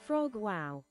Frog wow.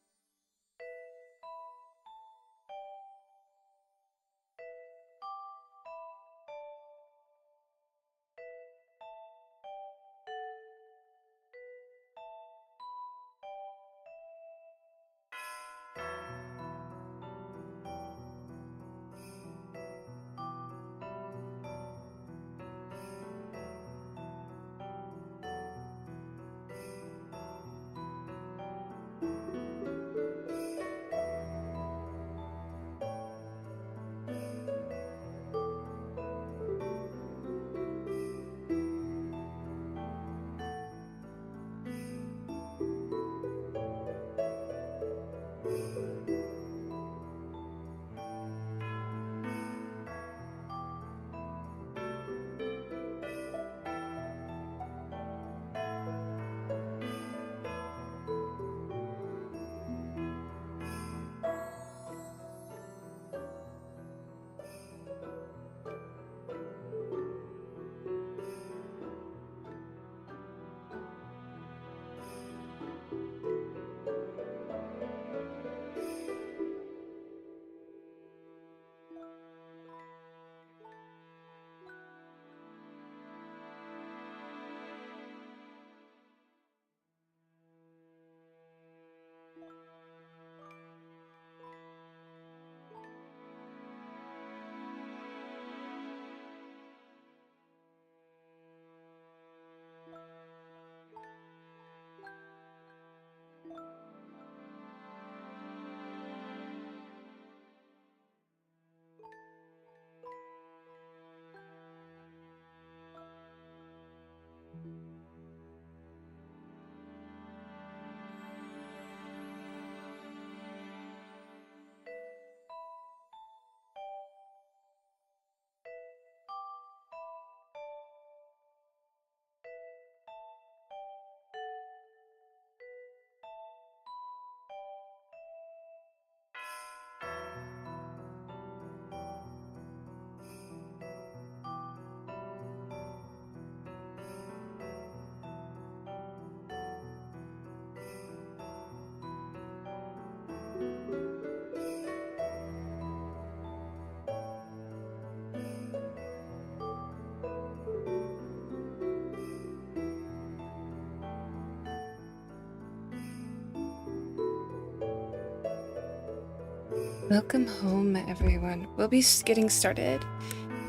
Welcome home, everyone. We'll be getting started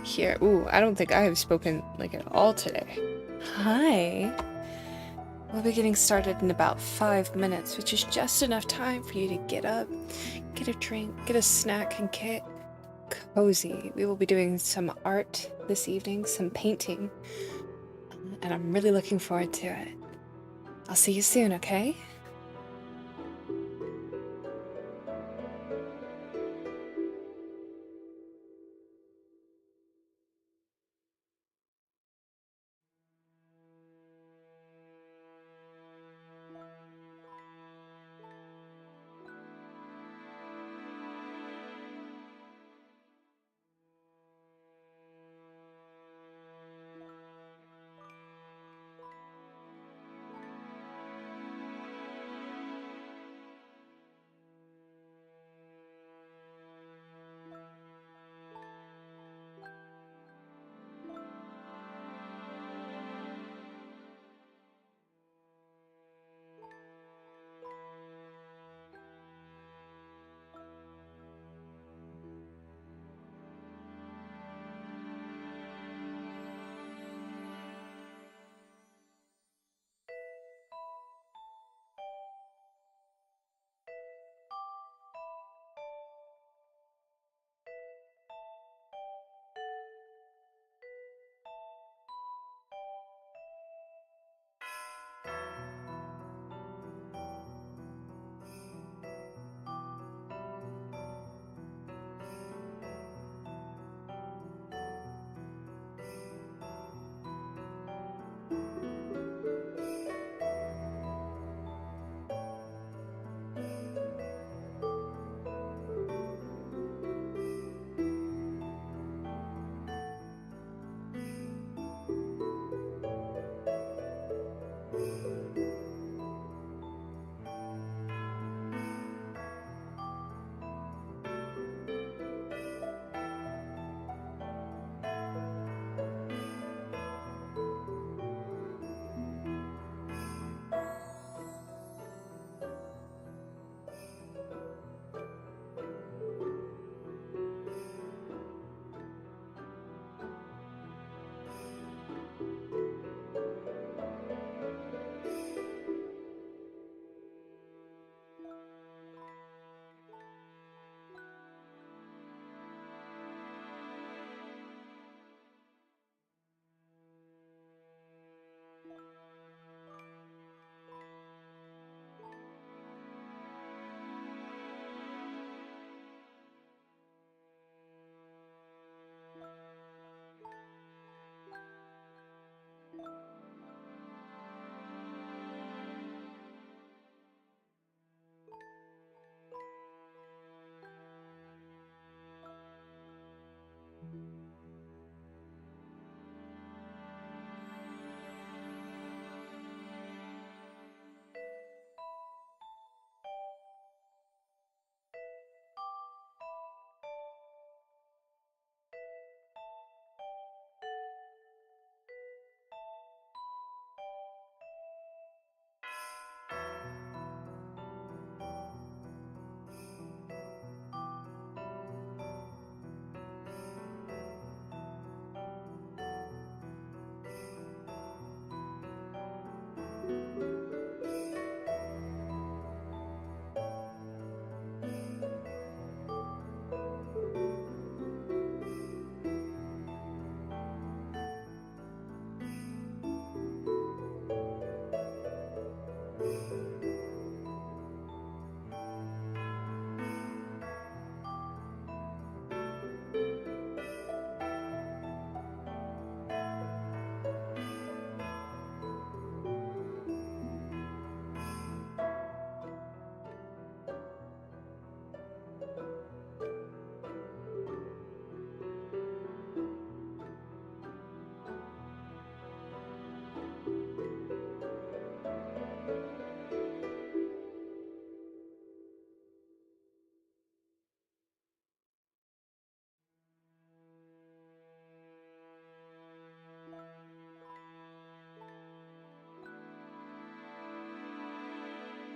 here. Ooh, I don't think I have spoken at all today. Hi. We'll be getting started in about 5 minutes, which is just enough time for you to get up, get a drink, get a snack, and get cozy. We will be doing some art this evening, some painting, and I'm really looking forward to it. I'll see you soon, okay?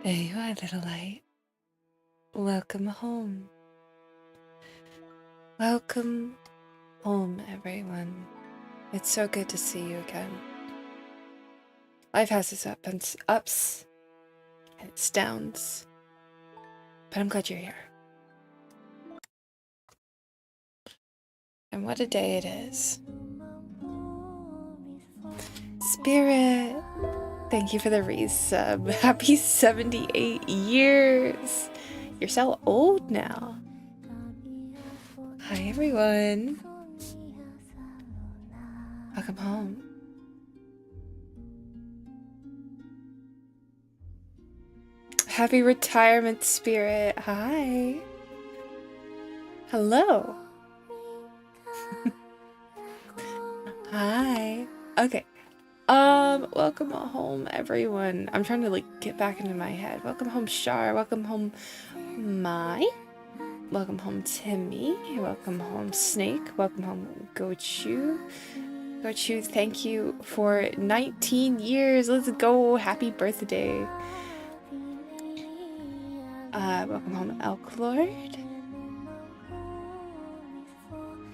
There you are, little light. Welcome home. Welcome home, everyone. It's so good to see you again. Life has its ups and its downs, but I'm glad you're here. And what a day it is. Spirit, thank you for the resub. Happy 78 years. You're so old now. Hi, everyone. Welcome home. Happy retirement, Spirit. Hi. Hello. Hi. Okay. Welcome home, everyone. I'm trying to like get back into my head. Welcome home, Shar. Welcome home, Mai. Welcome home, Timmy. Welcome home, Snake. Welcome home, Gochu. Gochu, thank you for 19 years. Let's go. Happy birthday. Welcome home, Elk Lord.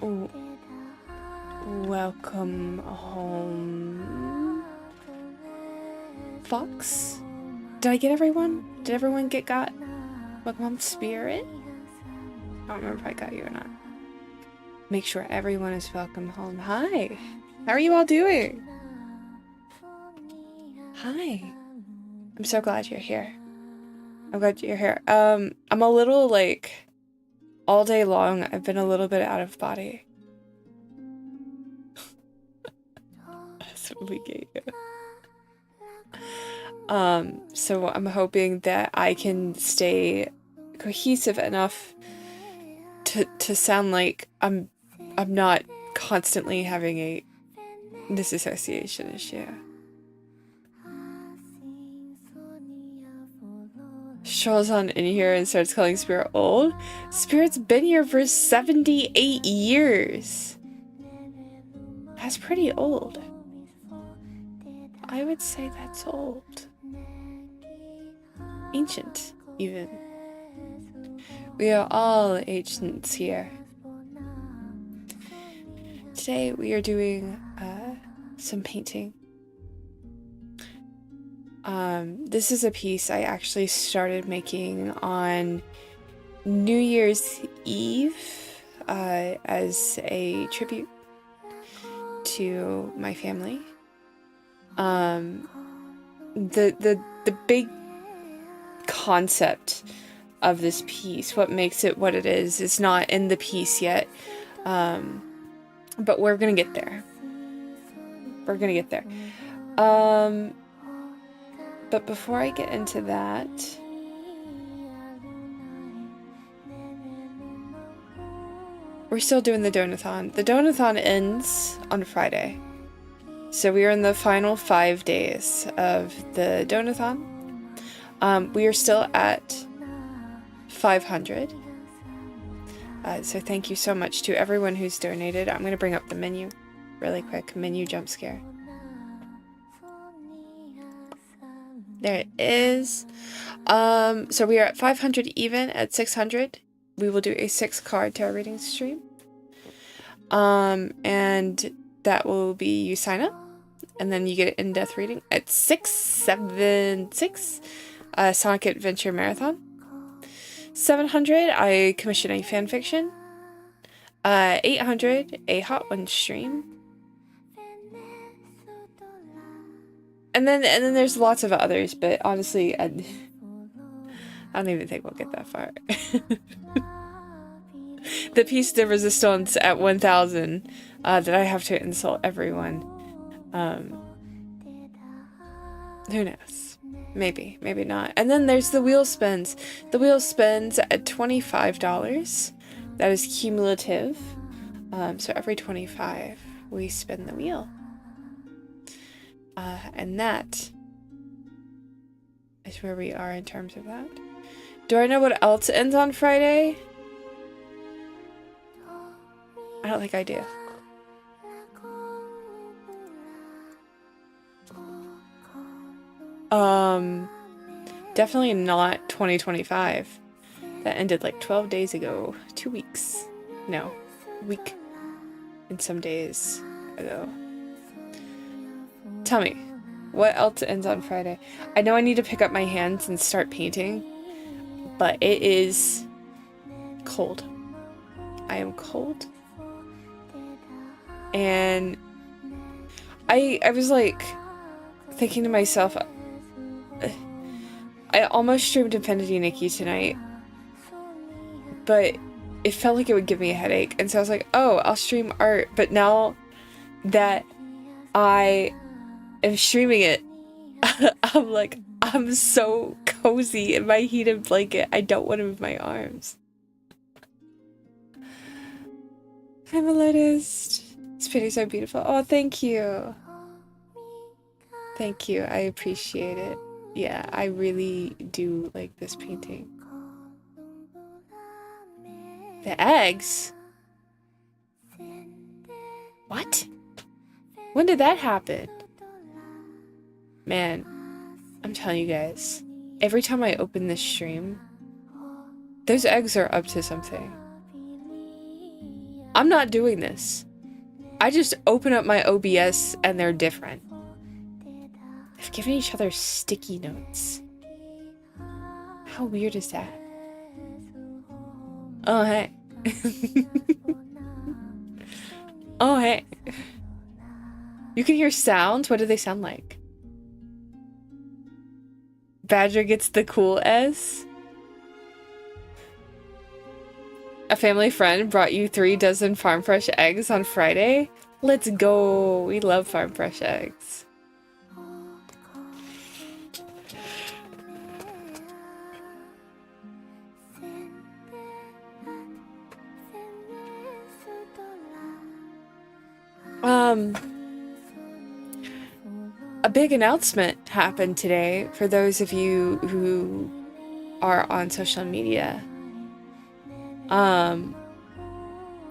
Ooh. Welcome home, Fox. Did I get everyone? Did everyone get got? Welcome home, Spirit. I don't remember if I got you or not. Make sure everyone is welcome home. Hi. How are you all doing? Hi. I'm so glad you're here. I'm glad you're here. I'm a little like all day long I've been a little bit out of body. That's what we get you. So I'm hoping that I can stay cohesive enough to sound like I'm not constantly having a disassociation issue. Strolls on in here and starts calling Spirit old. Spirit's been here for 78 years. That's pretty old. I would say that's old. Ancient, even. We are all ancients here. Today we are doing some painting. This is a piece I actually started making on New Year's Eve as a tribute to my family. The big concept of this piece, what makes it what it is not in the piece yet, but we're gonna get there. We're gonna get there. But before I get into that, we're still doing the donathon. The donathon ends on Friday. So we are in the final 5 days of the donathon. We are still at 500. So thank you so much to everyone who's donated. I'm going to bring up the menu really quick. Menu jump scare. There it is. So we are at 500 even. At 600, we will do a 6-card tarot reading stream. And that will be you sign up, and then you get an in-depth reading at 676. Sonic Adventure Marathon. 700, I commission a fanfiction. 800, a Hot One stream. And then there's lots of others, but honestly, I don't even think we'll get that far. The piece de resistance at 1,000 that I have to insult everyone. Who knows? Maybe, maybe not. And then there's the wheel spins. The wheel spins at $25. That is cumulative. So every 25, we spin the wheel. And that is where we are in terms of that. Do I know what else ends on Friday? I don't think I do. Definitely not 2025. That ended like 12 days ago. 2 weeks. No, a week and some days ago. Tell me, what else ends on Friday? I know I need to pick up my hands and start painting, but it is cold. I am cold. And I was like thinking to myself, I almost streamed Infinity Nikki tonight, but it felt like it would give me a headache. And so I was like, oh, I'll stream art. But now that I am streaming it, I'm like, I'm so cozy in my heated blanket. I don't want to move my arms. I'm a artist. This painting's so beautiful. Oh, thank you. Thank you. I appreciate it. Yeah, I really do like this painting. The eggs? What? When did that happen? Man, I'm telling you guys, every time I open this stream, those eggs are up to something. I'm not doing this. I just open up my OBS and they're different. They've given each other sticky notes. How weird is that? Oh, hey. Oh, hey. You can hear sounds? What do they sound like? Badger gets the cool S. A family friend brought you 3 dozen farm fresh eggs on Friday. Let's go. We love farm fresh eggs. A big announcement happened today for those of you who are on social media. None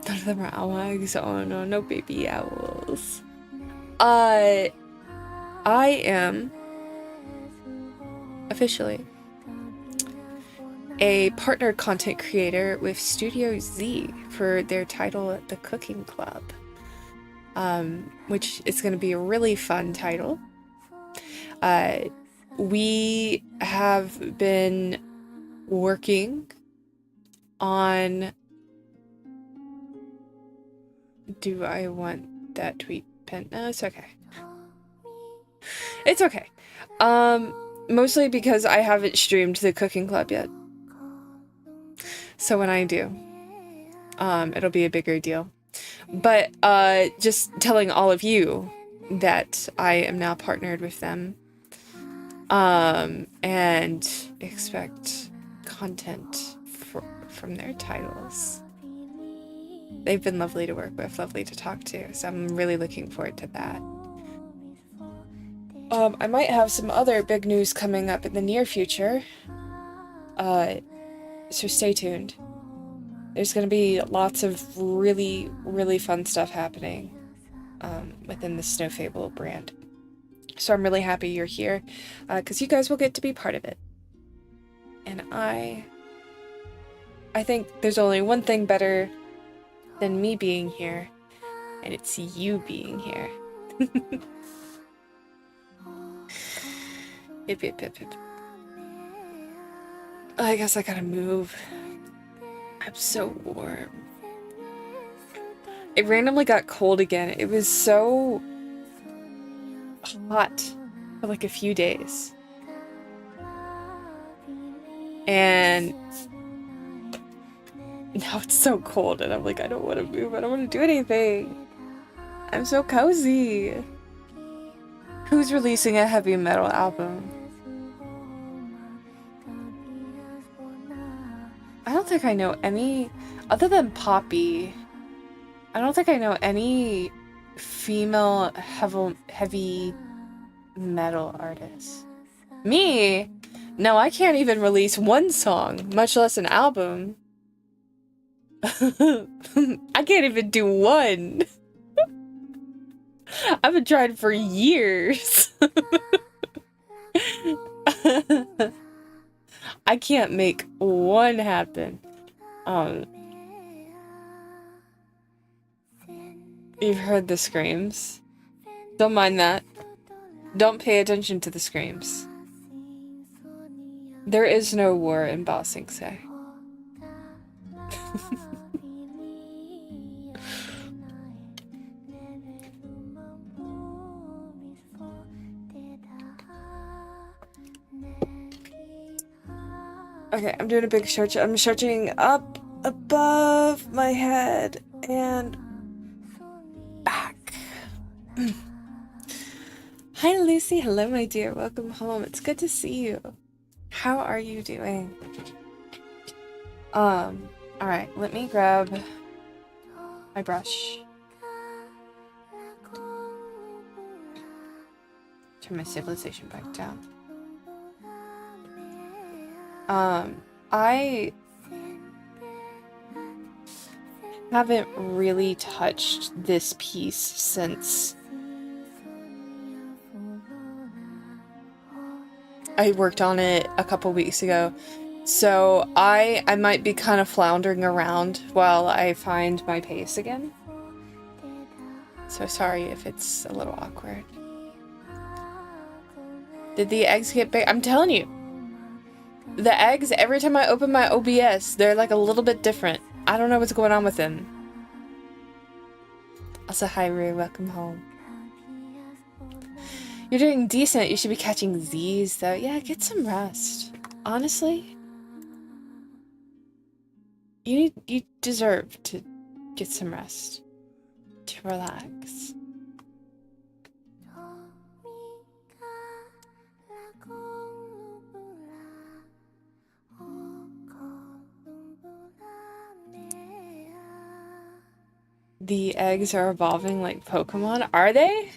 of them are owl eggs. Oh no, no baby owls. I am officially a partner content creator with Studio Z for their title, The Cooking Club. Which is going to be a really fun title. We have been working on... Do I want that tweet pinned? No, it's okay. It's okay. Mostly because I haven't streamed the Cooking Club yet. So when I do, it'll be a bigger deal. But just telling all of you that I am now partnered with them, and expect content from their titles. They've been lovely to work with, lovely to talk to, so I'm really looking forward to that. I might have some other big news coming up in the near future, so stay tuned. There's going to be lots of really, really fun stuff happening within the Snow Fable brand. So I'm really happy you're here, because you guys will get to be part of it. And I think there's only one thing better than me being here, and it's you being here. Hip, hip, hip, hip. I guess I gotta move. I'm so warm. It randomly got cold again. It was so hot for like a few days. And now it's so cold and I'm like, I don't want to move. I don't want to do anything. I'm so cozy. Who's releasing a heavy metal album? I don't think I know any, other than Poppy, I don't think I know any female heavy metal artists. Me? No, I can't even release one song, much less an album. I can't even do one. I've been trying for years. I can't make one happen. You've heard the screams. Don't mind that. Don't pay attention to the screams. There is no war in Ba Sing Se. Okay, I'm doing a big search. I'm searching up above my head and back. Hi, Lucy. Hello, my dear. Welcome home. It's good to see you. How are you doing? Alright, let me grab my brush. Turn my stabilization back down. I haven't really touched this piece since I worked on it a couple weeks ago. So I might be kind of floundering around while I find my pace again. So sorry if it's a little awkward. Did the eggs get big? I'm telling you. The eggs, every time I open my OBS, they're like a little bit different. I don't know what's going on with them. Also, hi Rue, welcome home. You're doing decent. You should be catching Z's though. Yeah, get some rest. Honestly, you deserve to get some rest. To relax. The eggs are evolving like Pokemon. Are they?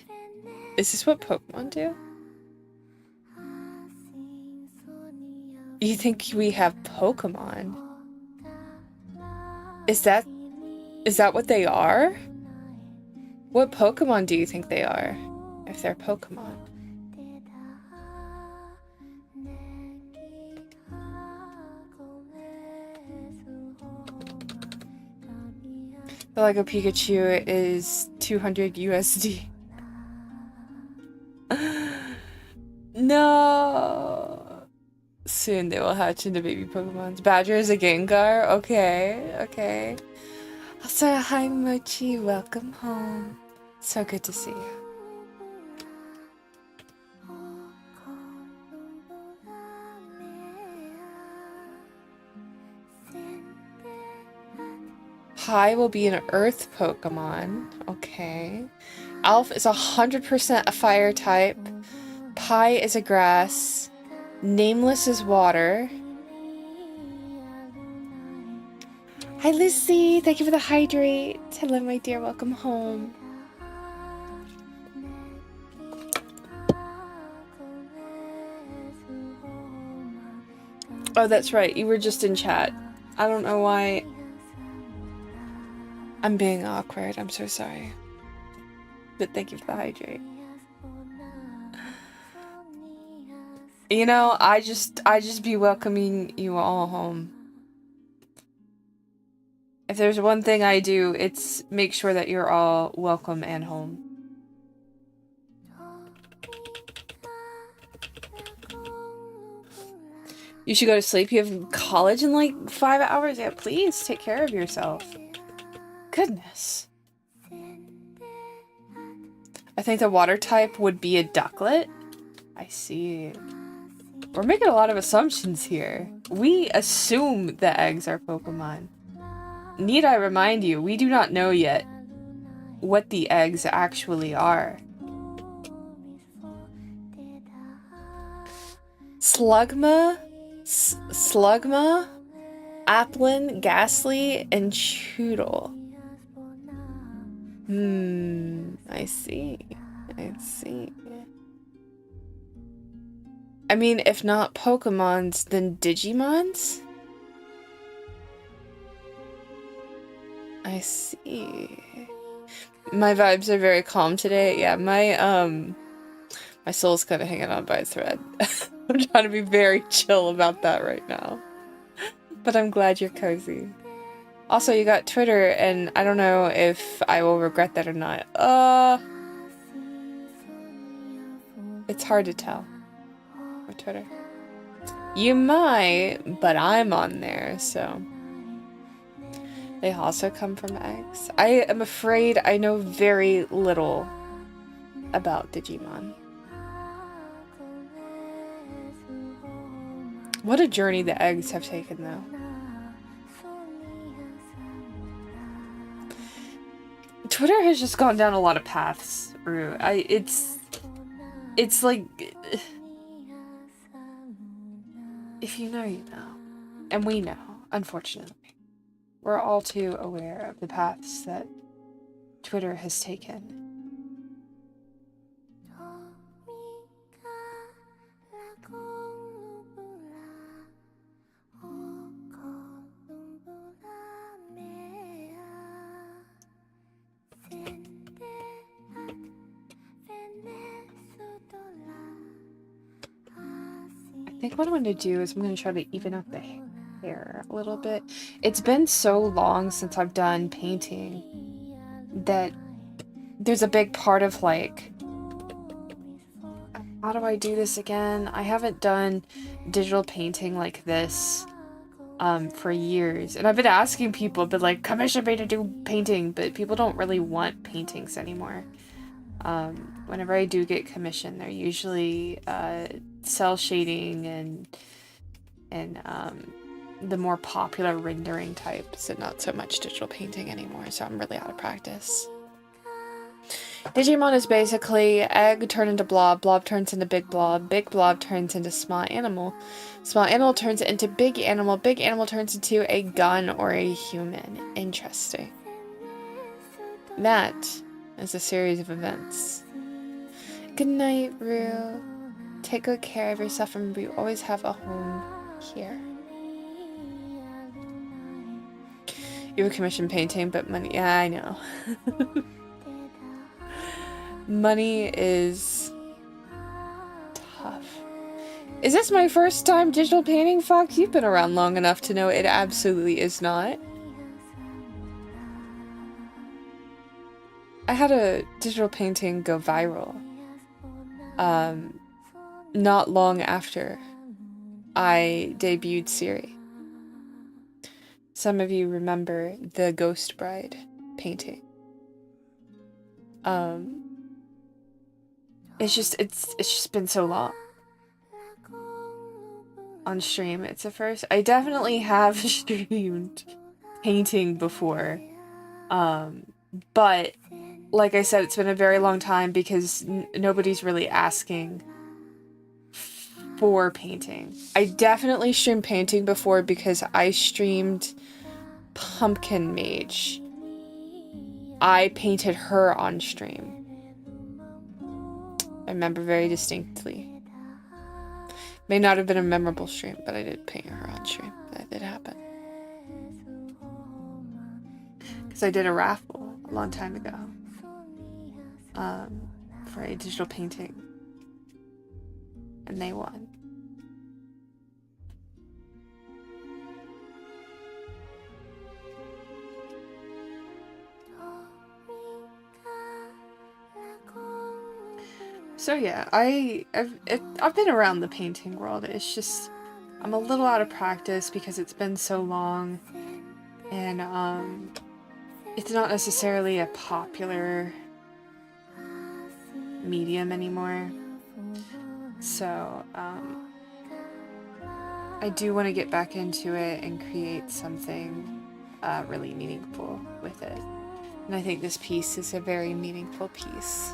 Is this what Pokemon do? You think we have Pokemon? Is that what they are? What Pokemon do you think they are? If they're Pokemon. The Lego Pikachu is 200 USD. No. Soon they will hatch into baby Pokemons. Badger is a Gengar? Okay, okay. Also, hi Mochi, welcome home. So good to see you. Pi will be an Earth Pokemon. Okay. Alf is 100% a Fire type. Pi is a Grass. Nameless is Water. Hi Lucy, thank you for the hydrate. Hello my dear, welcome home. Oh, that's right, you were just in chat. I don't know why I'm being awkward, I'm so sorry. But thank you for the hydrate. You know, I just be welcoming you all home. If there's one thing I do, it's make sure that you're all welcome and home. You should go to sleep. You have college in like 5 hours. Yeah, please take care of yourself. Goodness. I think the water type would be a Ducklet. I see. We're making a lot of assumptions here. We assume the eggs are Pokemon. Need I remind you, we do not know yet what the eggs actually are. Slugma, Slugma, Applin, Ghastly, and Choodle. I see. I see. I mean, if not Pokemons, then Digimons? I see. My vibes are very calm today. Yeah, my soul's kind of hanging on by a thread. I'm trying to be very chill about that right now. But I'm glad you're cozy. Also, you got Twitter, and I don't know if I will regret that or not. It's hard to tell with Twitter. You might, but I'm on there, so. They also come from eggs. I am afraid I know very little about Digimon. What a journey the eggs have taken, though. Twitter has just gone down a lot of paths, Rue. It's like, if you know, you know. And we know, unfortunately. We're all too aware of the paths that Twitter has taken. I think what I'm going to do is I'm going to try to even out the hair a little bit. It's been so long since I've done painting that there's a big part of like, how do I do this again? I haven't done digital painting like this for years, and I've been asking people, but like, commission me to do painting, but people don't really want paintings anymore. Whenever I do get commissioned, they're usually cell shading and the more popular rendering types, and not so much digital painting anymore, so I'm really out of practice. Digimon is basically egg turned into blob, blob turns into big blob turns into small animal turns into big animal turns into a gun or a human. Interesting. That is a series of events. Good night, Rue. Take good care of yourself, and we always have a home here. You have a commission painting, but money. Yeah, I know. Money is tough. Is this my first time digital painting, Fox? You've been around long enough to know it absolutely is not. I had a digital painting go viral. Not long after I debuted Siri. Some of you remember the Ghost Bride painting. It's just been so long on stream. It's a first. I definitely have streamed painting before, but like I said, it's been a very long time because nobody's really asking for painting. I definitely streamed painting before because I streamed Pumpkin Mage. I painted her on stream. I remember very distinctly. May not have been a memorable stream, but I did paint her on stream. That did happen. Because I did a raffle a long time ago. For a digital painting. And they won. So yeah, I've been around the painting world. It's just I'm a little out of practice because it's been so long, and it's not necessarily a popular medium anymore. So I do want to get back into it and create something really meaningful with it. And I think this piece is a very meaningful piece.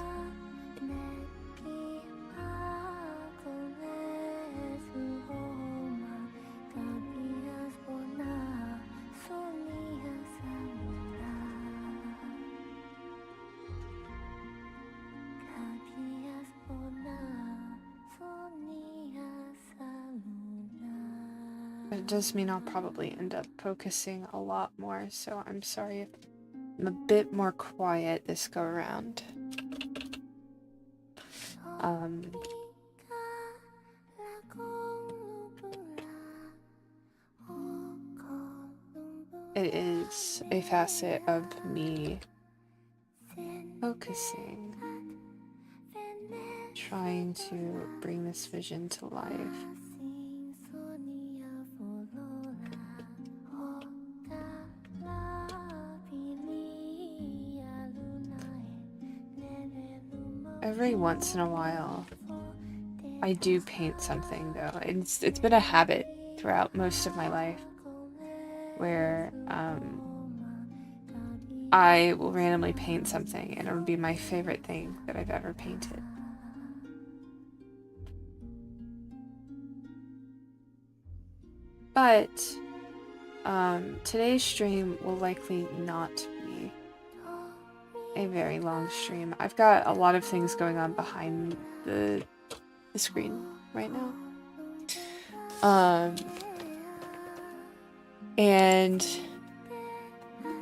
It does mean I'll probably end up focusing a lot more, so I'm sorry if I'm a bit more quiet this go around. a facet of me focusing, trying to bring this vision to life. Every once in a while, I do paint something though. It's been a habit throughout most of my life where I will randomly paint something and it would be my favorite thing that I've ever painted. But today's stream will likely not be a very long stream. I've got a lot of things going on behind the screen right now. And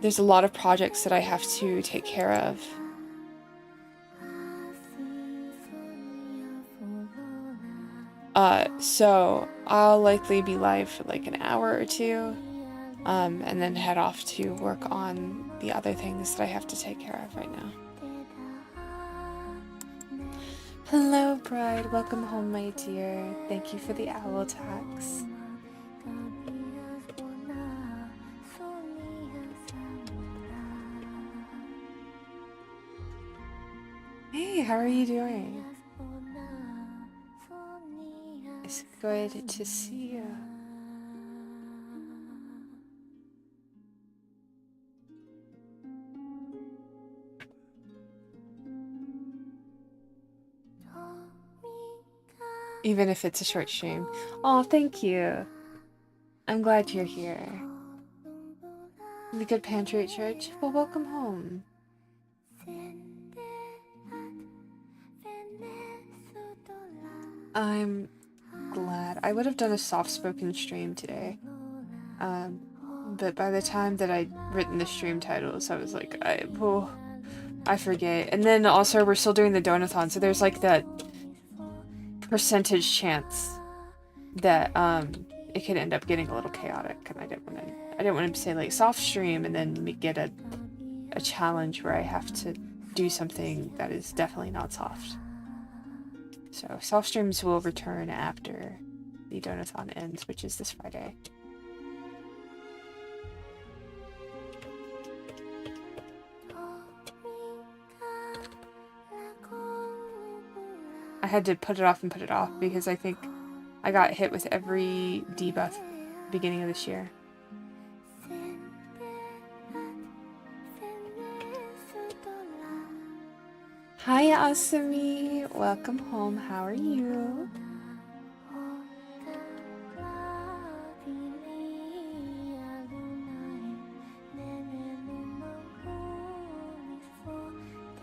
there's a lot of projects that I have to take care of. So I'll likely be live for like an hour or two, and then head off to work on the other things that I have to take care of right now. Hello, Bride. Welcome home, my dear. Thank you for the owl tax. Hey, how are you doing? It's good to see you. Even if it's a short stream. Oh, thank you. I'm glad you're here. The Good Patriot Church. Well, welcome home. I'm glad. I would have done a soft-spoken stream today. But by the time that I'd written the stream titles, I was like, I forget. And then also we're still doing the donathon, so there's like that percentage chance that it could end up getting a little chaotic, and I didn't want to say like soft stream and then we get a challenge where I have to do something that is definitely not soft. So soft streams will return after the donathon ends, which is this Friday. I had to put it off because I think I got hit with every debuff beginning of this year. Hi, Asami. Welcome home. How are you?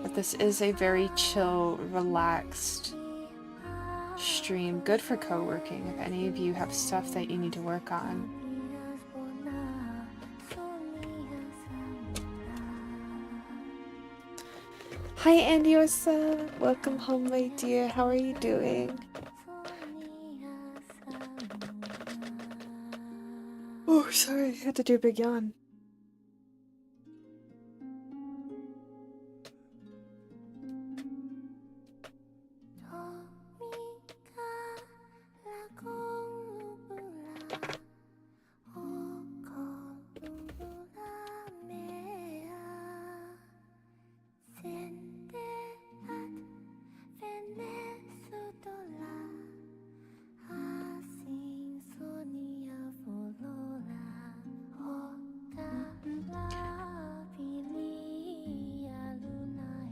But this is a very chill, relaxed stream. Good for co-working if any of you have stuff that you need to work on. Hi, Andiosa. Welcome home, my dear. How are you doing? Oh, sorry. I had to do a big yawn.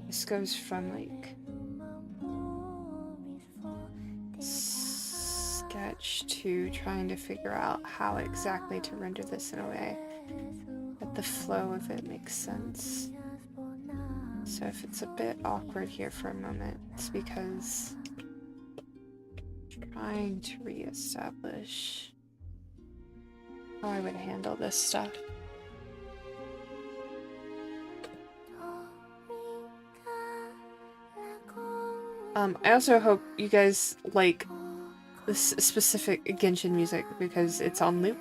This goes from like sketch to trying to figure out how exactly to render this in a way that the flow of it makes sense. So if it's a bit awkward here for a moment, it's because I'm trying to reestablish how I would handle this stuff. I also hope you guys like this specific Genshin music because it's on loop.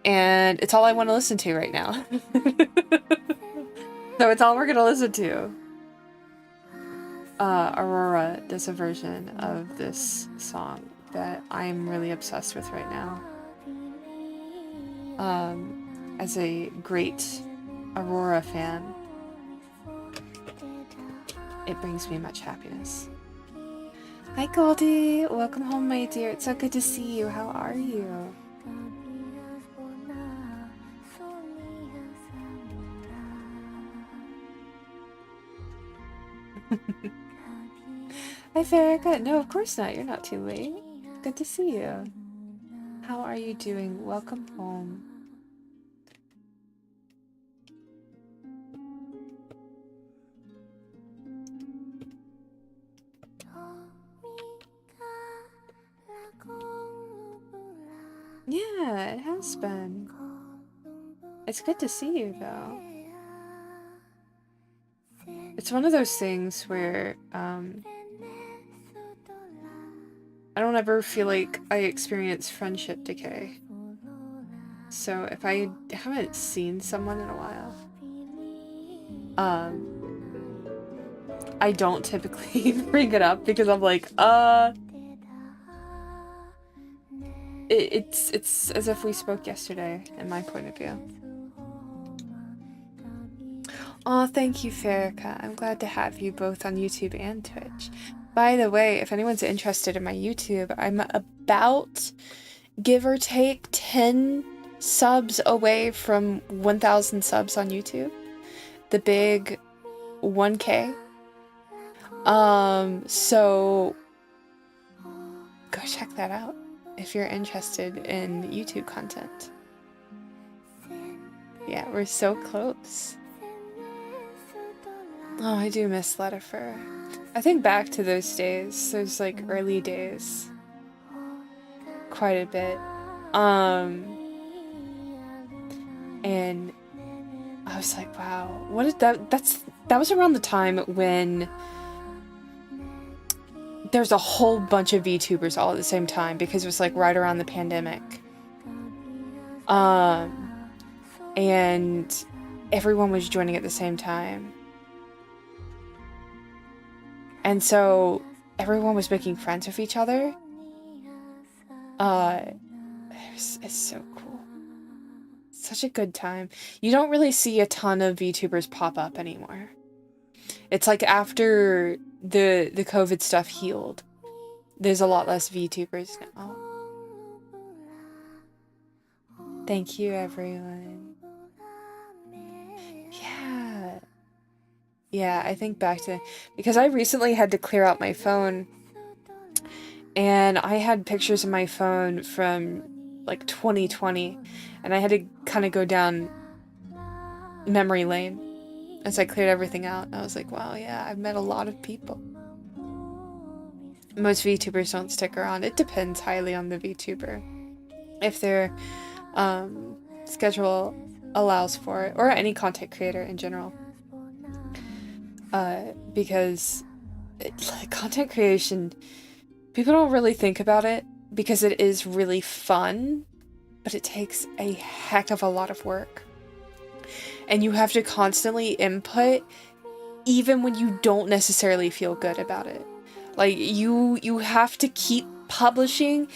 and it's all I want to listen to right now. So it's all we're gonna listen to. Aurora does a version of this song that I'm really obsessed with right now. As a great Aurora fan, it brings me much happiness. Hi Goldie, welcome home my dear. It's so good to see you. How are you? Hi Farrakha. No, of course not. You're not too late. Good to see you. How are you doing? Welcome home. Yeah, it has been. It's good to see you, though. It's one of those things where, I don't ever feel like I experience friendship decay. So if I haven't seen someone in a while, I don't typically bring it up because I'm like, it's as if we spoke yesterday, in my point of view. Oh, thank you, Farrakha. I'm glad to have you both on YouTube and Twitch. By the way, if anyone's interested in my YouTube, I'm about, give or take, 10 subs away from 1,000 subs on YouTube. The big 1K. So go check that out if you're interested in YouTube content. Yeah, we're so close. Oh, I do miss Letterfer. I think back to those days, those like early days, quite a bit. And I was like, wow, what is that? That was around the time when there's a whole bunch of VTubers all at the same time because it was like right around the pandemic. And everyone was joining at the same time. And so everyone was making friends with each other. It's so cool. Such a good time. You don't really see a ton of VTubers pop up anymore. It's like after the COVID stuff healed, there's a lot less VTubers now. Thank you, everyone. Yeah. Yeah, I think back to, because I recently had to clear out my phone, and I had pictures of my phone from like 2020, and I had to kind of go down memory lane as I cleared everything out. And I was like, wow, yeah, I've met a lot of people. Most VTubers don't stick around. It depends highly on the VTuber. If their schedule allows for it, or any content creator in general. Because content creation, people don't really think about it because it is really fun, but it takes a heck of a lot of work. And you have to constantly input even when you don't necessarily feel good about it. Like, you have to keep publishing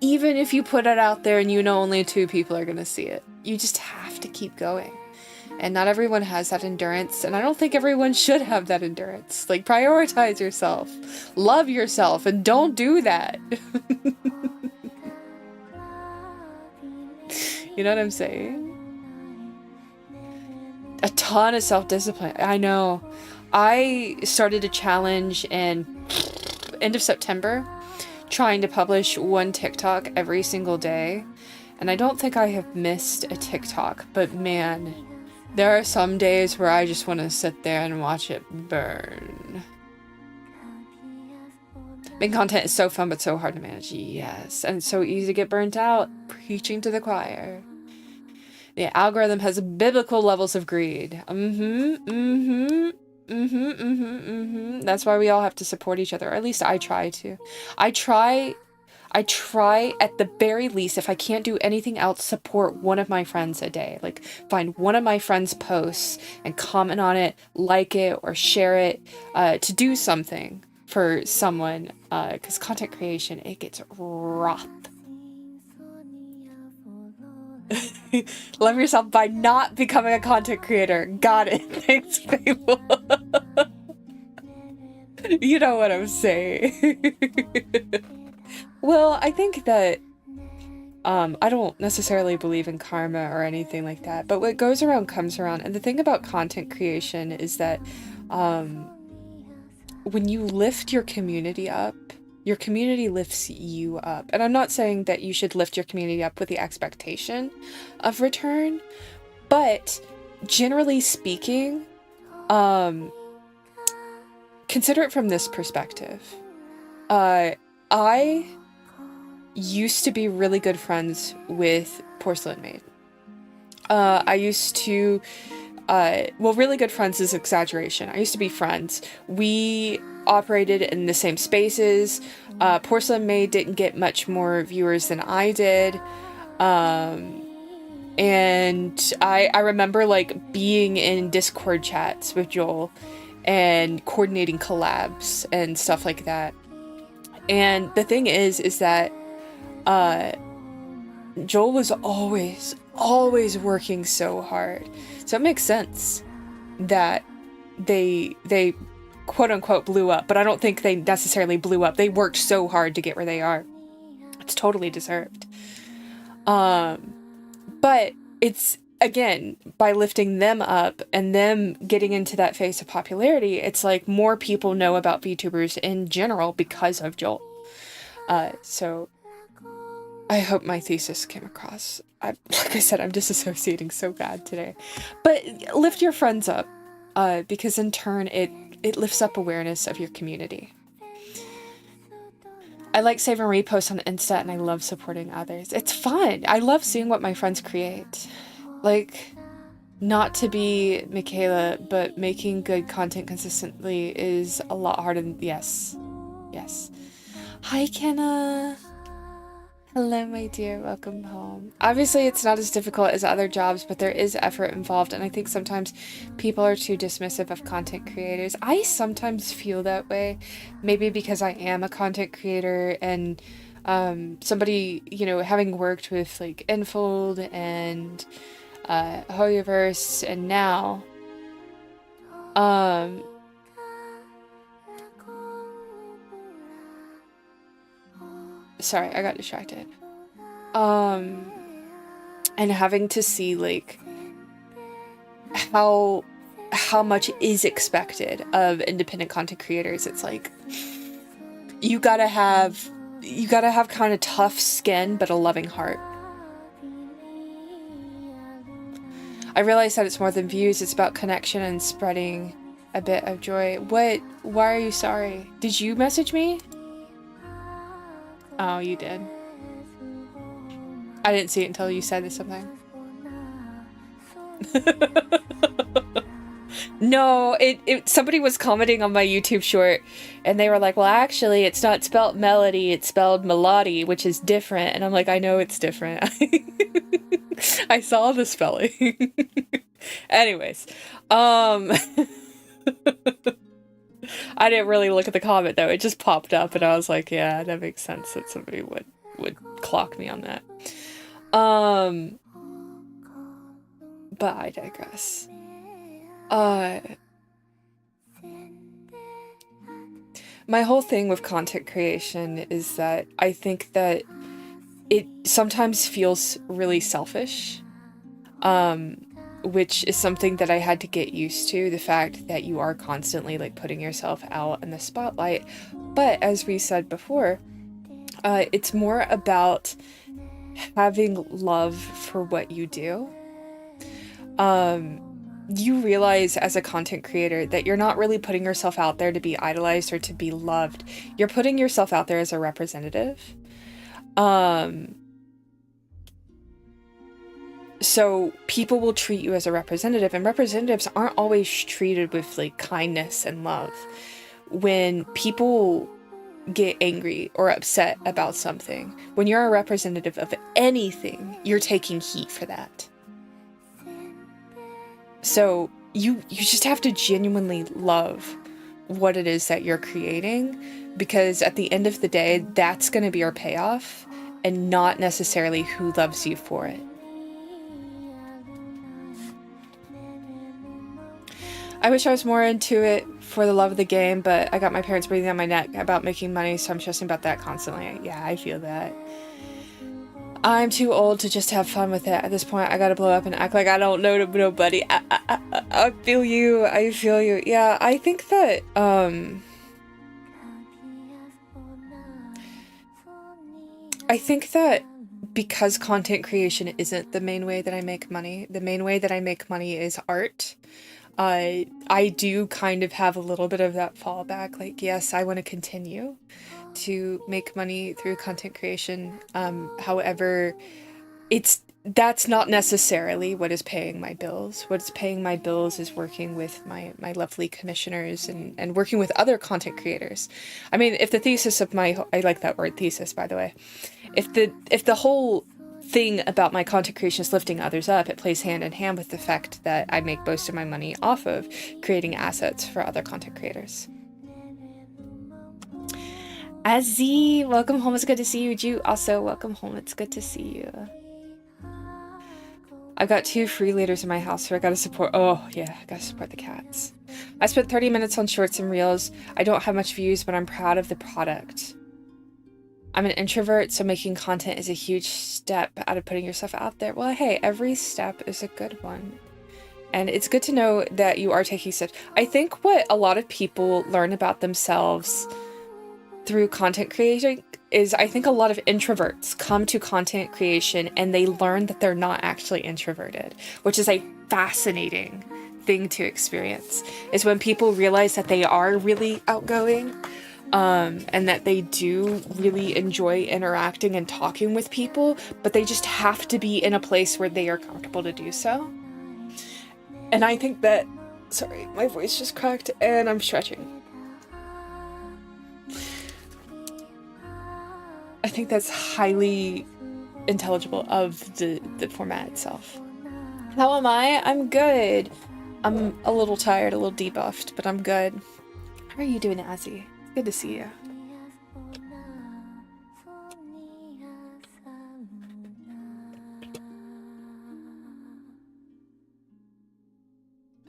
even if you put it out there and you know only 2 people are gonna see it. You just have to keep going. And not everyone has that endurance, and I don't think everyone should have that endurance. Like, prioritize yourself, love yourself, and don't do that. You know what I'm saying? A ton of self-discipline. I know. I started a challenge in end of September, trying to publish 1 TikTok every single day. And I don't think I have missed a TikTok, but man, there are some days where I just want to sit there and watch it burn. Making content is so fun, but so hard to manage. Yes, and so easy to get burnt out. Preaching to the choir. The algorithm has biblical levels of greed. That's why we all have to support each other, or at least I try to. I try I try at the very least, if I can't do anything else, support one of my friends a day. Like find one of my friends' posts and comment on it, like it or share it, to do something for someone, because content creation, it gets rough. Love yourself by not becoming a content creator. Got it. Thanks, people. You know what I'm saying. Well, I think that I don't necessarily believe in karma or anything like that, but what goes around comes around. And the thing about content creation is that when you lift your community up, your community lifts you up. And I'm not saying that you should lift your community up with the expectation of return, but generally speaking, consider it from this perspective. I used to be really good friends with Porcelain Maid. I used to, well, really good friends is exaggeration. I used to be friends. We operated in the same spaces. Porcelain Maid didn't get much more viewers than I did. And I remember like being in Discord chats with Joel and coordinating collabs and stuff like that. And the thing is that Joel was always working so hard. So it makes sense that they quote unquote blew up, but I don't think they necessarily blew up. They worked so hard to get where they are. It's totally deserved. But it's, again, by lifting them up and them getting into that phase of popularity, it's like more people know about VTubers in general because of Joel. So I hope my thesis came across. Like I said, I'm disassociating so bad today. But lift your friends up, because in turn, it lifts up awareness of your community. I like save and repost on Insta, and I love supporting others. It's fun. I love seeing what my friends create. Like, not to be Michaela, but making good content consistently is a lot harder than... Yes. Hi, Kenna. Hello, my dear. Welcome home. Obviously, it's not as difficult as other jobs, but there is effort involved, and I think sometimes people are too dismissive of content creators. I sometimes feel that way, maybe because I am a content creator, and somebody, you know, having worked with like Enfold and Hoyoverse, and now sorry, I got distracted. And having to see like how much is expected of independent content creators. It's like you gotta have kind of tough skin but a loving heart. I realize that it's more than views, it's about connection and spreading a bit of joy. What? Why are you sorry? Did you message me? Oh, you did. I didn't see it until you said something. No, somebody was commenting on my YouTube short, and they were like, well, actually, it's not spelled melody, it's spelled melody, which is different. And I'm like, I know it's different. I saw the spelling. Anyways, I didn't really look at the comment though. It just popped up and I was like, yeah, that makes sense that somebody would clock me on that. But I digress. My whole thing with content creation is that I think that it sometimes feels really selfish. Which is something that I had to get used to, the fact that you are constantly like putting yourself out in the spotlight. But as we said before, it's more about having love for what you do. You realize as a content creator that you're not really putting yourself out there to be idolized or to be loved. You're putting yourself out there as a representative. So people will treat you as a representative, and representatives aren't always treated with like kindness and love. When people get angry or upset about something. When you're a representative of anything, you're taking heat for that. So you just have to genuinely love what it is that you're creating, because at the end of the day, that's going to be your payoff, and not necessarily who loves you for it. I wish I was more into it for the love of the game, but I got my parents breathing on my neck about making money, so I'm stressing about that constantly. Yeah, I feel that. I'm too old to just have fun with it. At this point, I gotta blow up and act like I don't know nobody. I feel you. I feel you. Yeah, I think that, because content creation isn't the main way that I make money, the main way that I make money is art. I do kind of have a little bit of that fallback. Like, yes, I want to continue to make money through content creation. However, that's not necessarily what is paying my bills. What's paying my bills is working with my lovely commissioners and working with other content creators. I mean, if the thesis of I like that word, thesis, by the way. If the whole thing about my content creation is lifting others up, it plays hand in hand with the fact that I make most of my money off of creating assets for other content creators. Azzy, welcome home. It's good to see you. Ju, also welcome home. It's good to see you. I've got 2 free leaders in my house, so I gotta support. Oh yeah, I gotta support the cats. I spent 30 minutes on shorts and reels. I don't have much views, but I'm proud of the product. I'm an introvert, so making content is a huge step out of putting yourself out there. Well, hey, every step is a good one. And it's good to know that you are taking steps. I think what a lot of people learn about themselves through content creation is, I think a lot of introverts come to content creation and they learn that they're not actually introverted, which is a fascinating thing to experience, is when people realize that they are really outgoing. And that they do really enjoy interacting and talking with people, but they just have to be in a place where they are comfortable to do so. And I think that, sorry, my voice just cracked and I'm stretching. I think that's highly intelligible of the format itself. How am I? I'm good. I'm a little tired, a little debuffed, but I'm good. How are you doing, Azzy? Good to see you.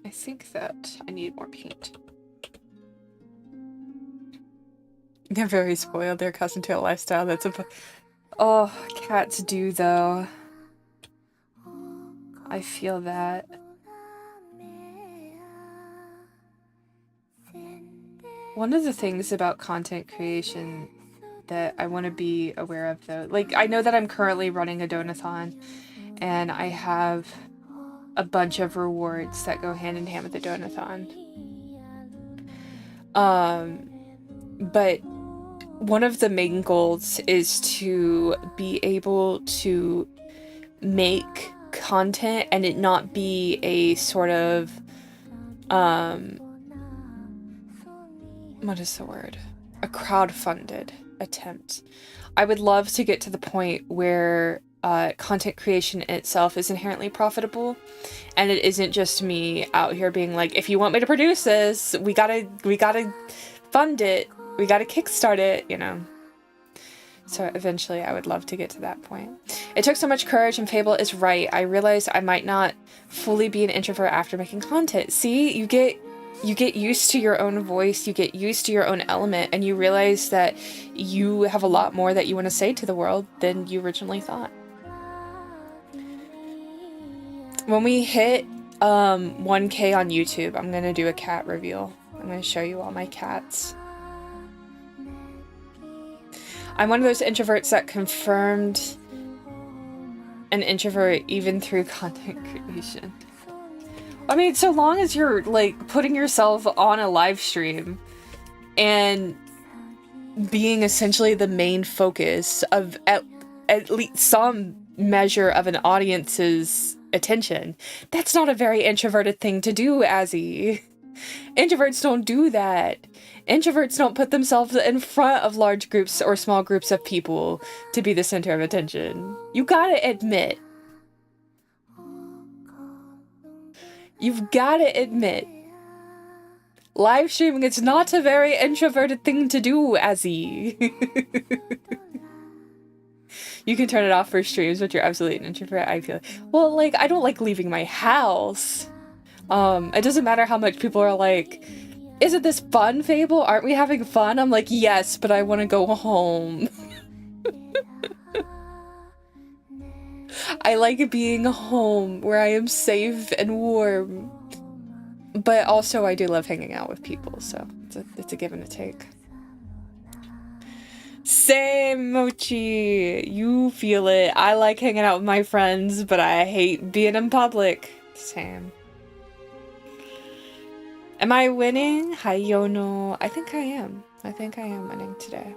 I think that I need more paint. They're very spoiled. They're accustomed to a lifestyle that's oh, cats do though. I feel that. One of the things about content creation that I want to be aware of, though, like, I know that I'm currently running a donathon, and I have a bunch of rewards that go hand in hand with the donathon. But one of the main goals is to be able to make content and it not be a sort of, what is the word? A crowdfunded attempt. I would love to get to the point where content creation itself is inherently profitable, and it isn't just me out here being like, if you want me to produce this, we gotta fund it, we gotta kickstart it, you know. So eventually I would love to get to that point. It took so much courage, and Fable is right. I realized I might not fully be an introvert after making content. See, you get used to your own voice, you get used to your own element, and you realize that you have a lot more that you want to say to the world than you originally thought. When we hit 1K on YouTube, I'm going to do a cat reveal. I'm going to show you all my cats. I'm one of those introverts that confirmed an introvert even through content creation. I mean, so long as you're, like, putting yourself on a live stream and being essentially the main focus of at least some measure of an audience's attention, that's not a very introverted thing to do, Azzy. Introverts don't do that. Introverts don't put themselves in front of large groups or small groups of people to be the center of attention. You gotta admit. You've gotta admit. Live streaming is not a very introverted thing to do, Azzy. You can turn it off for streams, but you're absolutely an introvert, I feel. Well, like, I don't like leaving my house. It doesn't matter how much people are like, isn't this fun, Fable? Aren't we having fun? I'm like, yes, but I want to go home. I like being home where I am safe and warm. But also I do love hanging out with people, so it's a give and a take. Same, Mochi. You feel it. I like hanging out with my friends, but I hate being in public. Same. Am I winning? Hayono. I think I am. I think I am winning today.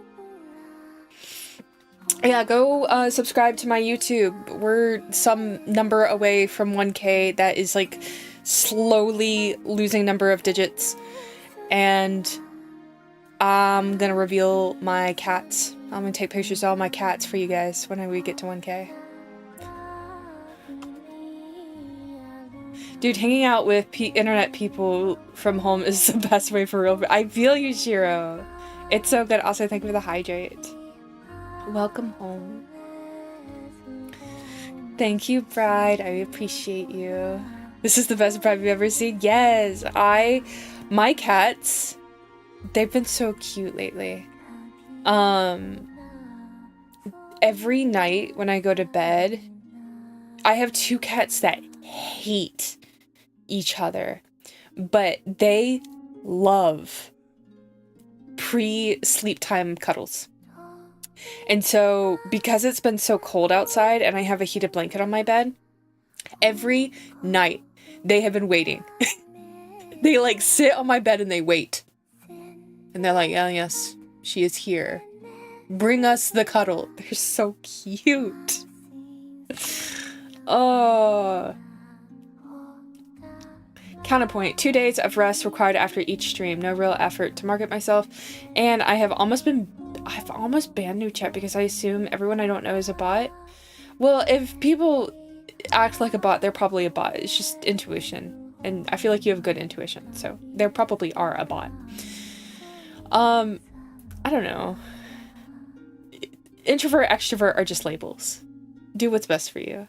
Yeah, go subscribe to my YouTube. We're some number away from 1K. That is like slowly losing number of digits. And I'm gonna reveal my cats. I'm gonna take pictures of all my cats for you guys when we get to 1K. Dude, hanging out with internet people from home is the best way for real. I feel you, Shiro. It's so good. Also, thank you for the hydrate. Welcome home. Thank you, Bride. I appreciate you. This is the best bride we've ever seen. Yes, my cats, they've been so cute lately. Every night when I go to bed, I have two cats that hate each other, but they love pre-sleep time cuddles. And so, because it's been so cold outside and I have a heated blanket on my bed, every night they have been waiting. They like sit on my bed and they wait. And they're like, oh yes, she is here. Bring us the cuddle. They're so cute. Oh. Counterpoint. 2 days of rest required after each stream. No real effort to market myself. And I've almost banned new chat because I assume everyone I don't know is a bot. Well, if people act like a bot, they're probably a bot. It's just intuition. And I feel like you have good intuition. So they probably are a bot. I don't know. Introvert, extrovert are just labels. Do what's best for you.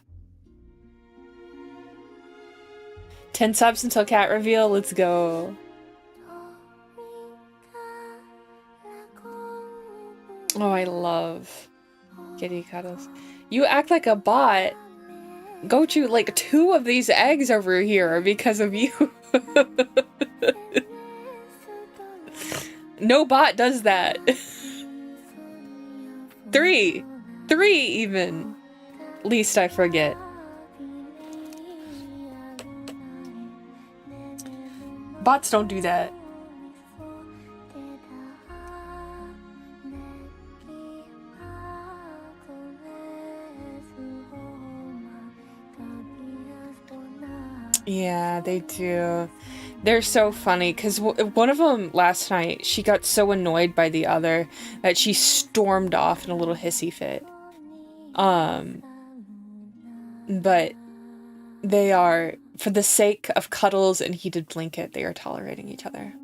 10 subs until cat reveal. Let's go. Oh, I love kitty cuddles. You act like a bot. Gochu, like 2 of these eggs over here are because of you. No bot does that. 3 even. Least I forget. Bots don't do that. Yeah, they do. They're so funny because one of them last night, she got so annoyed by the other that she stormed off in a little hissy fit. But they are, for the sake of cuddles and heated blanket, they are tolerating each other.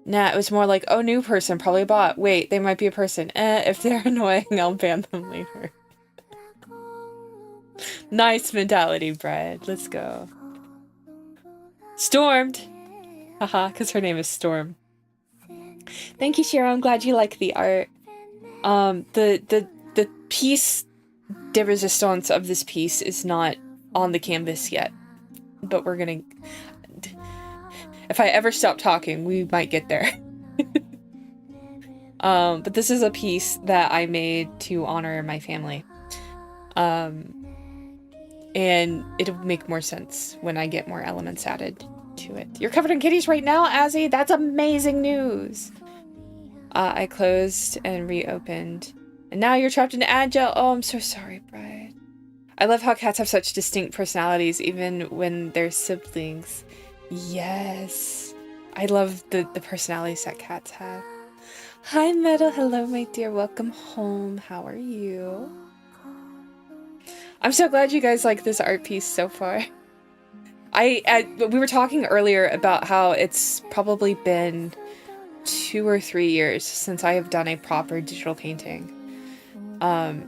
Nah, it was more like, oh, new person, probably a bot. Wait, they might be a person. If they're annoying, I'll ban them later. Nice mentality, Brad. Let's go. Stormed! Haha, because her name is Storm. Thank you, Shiro. I'm glad you like the art. The piece de resistance of this piece is not on the canvas yet. But we're gonna... If I ever stop talking, we might get there. But this is a piece that I made to honor my family. And it'll make more sense when I get more elements added to it. You're covered in kitties right now, Azzy? That's amazing news! I closed and reopened. And now you're trapped in Agile. Oh, I'm so sorry, Bride. I love how cats have such distinct personalities, even when they're siblings. Yes. I love the personalities that cats have. Hi, Metal. Hello, my dear. Welcome home. How are you? I'm so glad you guys like this art piece so far. We were talking earlier about how it's probably been 2 or 3 years since I have done a proper digital painting.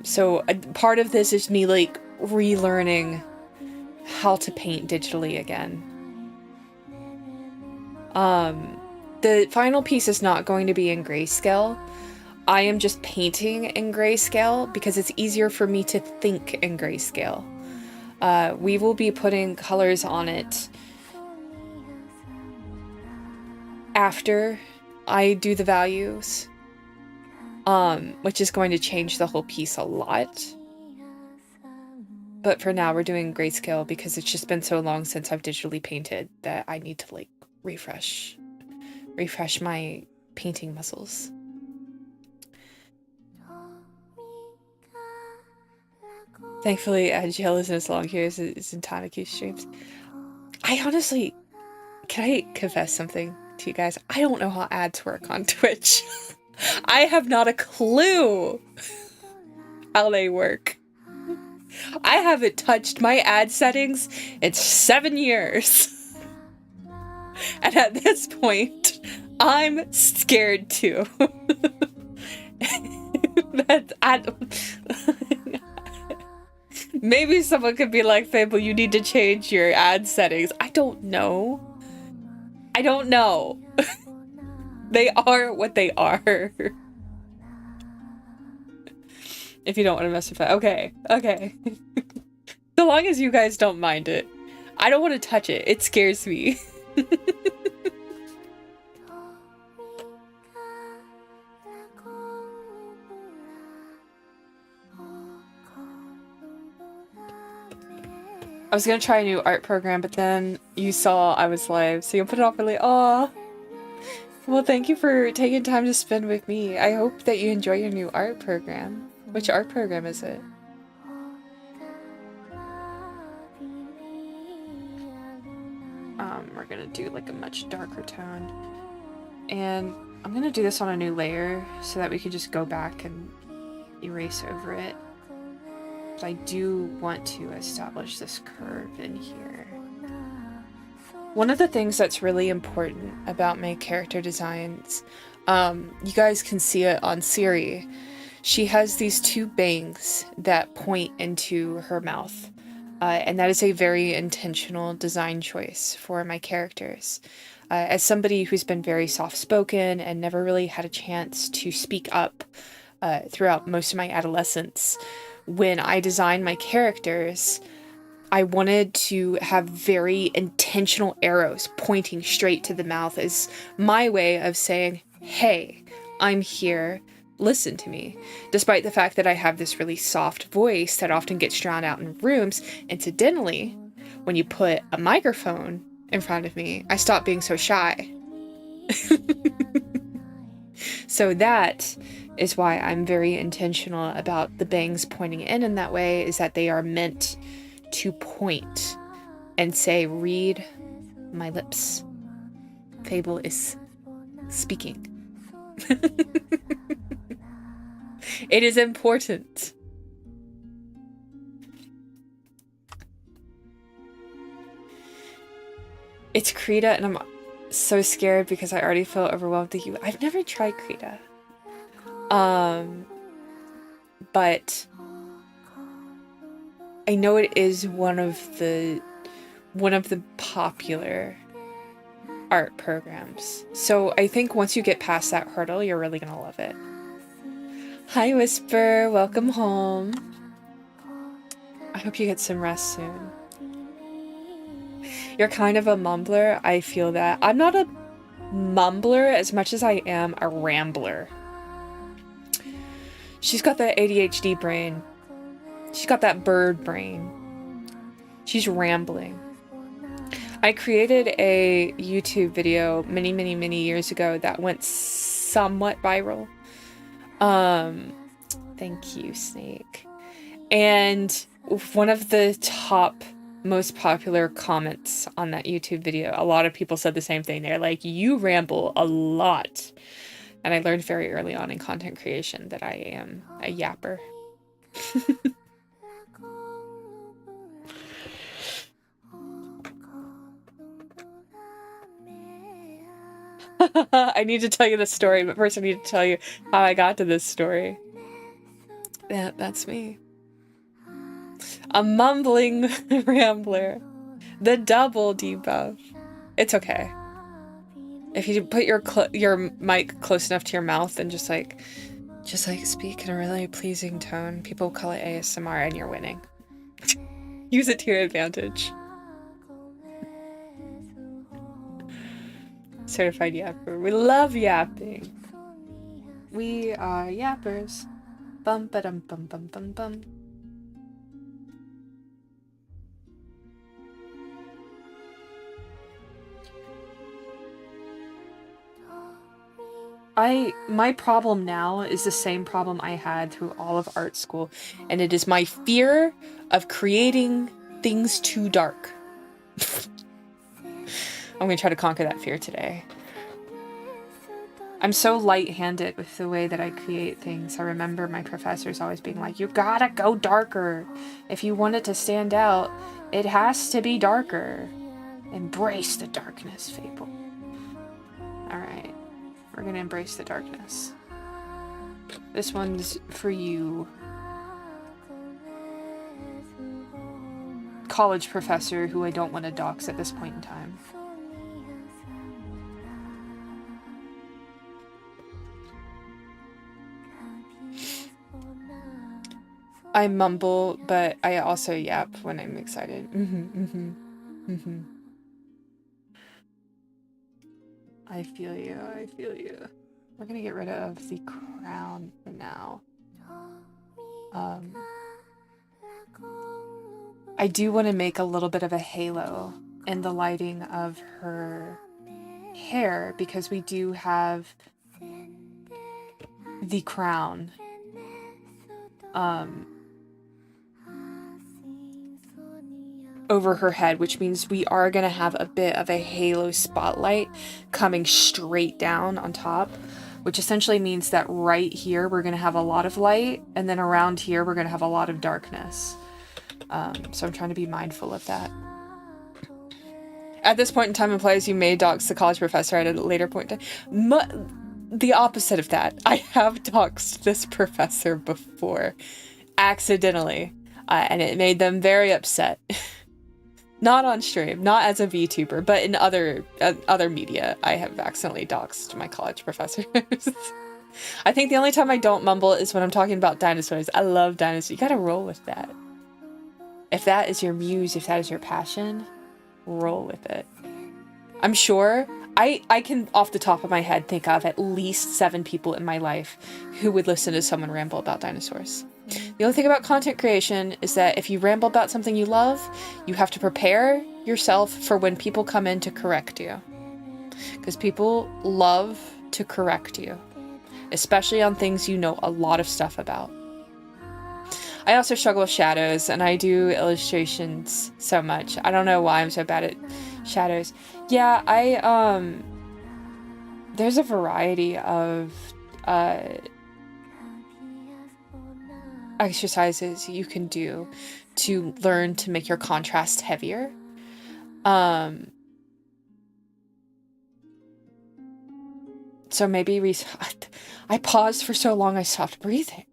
So part of this is me like relearning how to paint digitally again. The final piece is not going to be in grayscale. I am just painting in grayscale because it's easier for me to think in grayscale. We will be putting colors on it after I do the values, which is going to change the whole piece a lot. But for now, we're doing grayscale because it's just been so long since I've digitally painted that I need to like refresh my painting muscles. Thankfully, Agile isn't as long here as it is in Tanaki streams. I honestly, can I confess something to you guys? I don't know how ads work on Twitch. I have not a clue how they work. I haven't touched my ad settings in 7 years. And at this point, I'm scared too. Maybe someone could be like, Fable, you need to change your ad settings. I don't know. They are what they are. If you don't want to mess with it. Okay. So long as you guys don't mind it. I don't want to touch it. It scares me. I was gonna try a new art program, but then you saw I was live, so you'll put it off really. Aw. Well, thank you for taking time to spend with me. I hope that you enjoy your new art program. Which art program is it? We're gonna do like a much darker tone. And I'm gonna do this on a new layer so that we can just go back and erase over it. But I do want to establish this curve in here. One of the things that's really important about my character designs, you guys can see it on Siri. She has these 2 bangs that point into her mouth. And that is a very intentional design choice for my characters. As somebody who's been very soft-spoken and never really had a chance to speak up throughout most of my adolescence, when I designed my characters, I wanted to have very intentional arrows pointing straight to the mouth as my way of saying, hey, I'm here, listen to me. Despite the fact that I have this really soft voice that often gets drowned out in rooms, incidentally, when you put a microphone in front of me, I stop being so shy. So that is why I'm very intentional about the bangs pointing in that way, is that they are meant to point and say, read my lips. Fable is speaking. It is important. It's Krita, and I'm so scared because I already feel overwhelmed with you. I've never tried Krita. But I know it is one of the popular art programs. So I think once you get past that hurdle, you're really gonna love it. Hi, Whisper. Welcome home. I hope you get some rest soon. You're kind of a mumbler. I feel that. I'm not a mumbler as much as I am a rambler. She's got that ADHD brain. She's got that bird brain. She's rambling. I created a YouTube video many years ago that went somewhat viral. Thank you, Snake. And one of the top most popular comments on that YouTube video. A lot of people said the same thing. They're like, you ramble a lot. And I learned very early on in content creation that I am a yapper. I need to tell you the story, but first I need to tell you how I got to this story. Yeah, that's me. A mumbling rambler. The double debuff. It's okay. If you put your mic close enough to your mouth and just like speak in a really pleasing tone, people call it ASMR and you're winning. Use it to your advantage. Certified yapper. We love yapping. We are yappers. Bum ba dum bum bum bum bum. My problem now is the same problem I had through all of art school, and it is my fear of creating things too dark. I'm gonna try to conquer that fear today. I'm so light-handed with the way that I create things. I remember my professors always being like, you gotta go darker. If you want it to stand out, it has to be darker. Embrace the darkness, Fable. Alright. We're gonna embrace the darkness. This one's for you. College professor who I don't want to dox at this point in time. I mumble, but I also yap when I'm excited. I feel you, I feel you. We're gonna get rid of the crown for now. I do want to make a little bit of a halo in the lighting of her hair because we do have the crown over her head, which means we are going to have a bit of a halo spotlight coming straight down on top, which essentially means that right here we're going to have a lot of light, and then around here we're going to have a lot of darkness. So I'm trying to be mindful of that. At this point in time, implies you may dox the college professor at a later point in time. The opposite of that. I have doxed this professor before, accidentally, and it made them very upset. Not on stream, not as a VTuber, but in other media, I have accidentally doxed my college professors. I think the only time I don't mumble is when I'm talking about dinosaurs. I love dinosaurs. You gotta roll with that. If that is your muse, if that is your passion, roll with it. I'm sure I can, off the top of my head, think of at least 7 people in my life who would listen to someone ramble about dinosaurs. The only thing about content creation is that if you ramble about something you love, you have to prepare yourself for when people come in to correct you. Because people love to correct you, especially on things you know a lot of stuff about. I also struggle with shadows, and I do illustrations so much. I don't know why I'm so bad at shadows. Yeah, there's a variety of exercises you can do to learn to make your contrast heavier. So maybe I paused for so long I stopped breathing.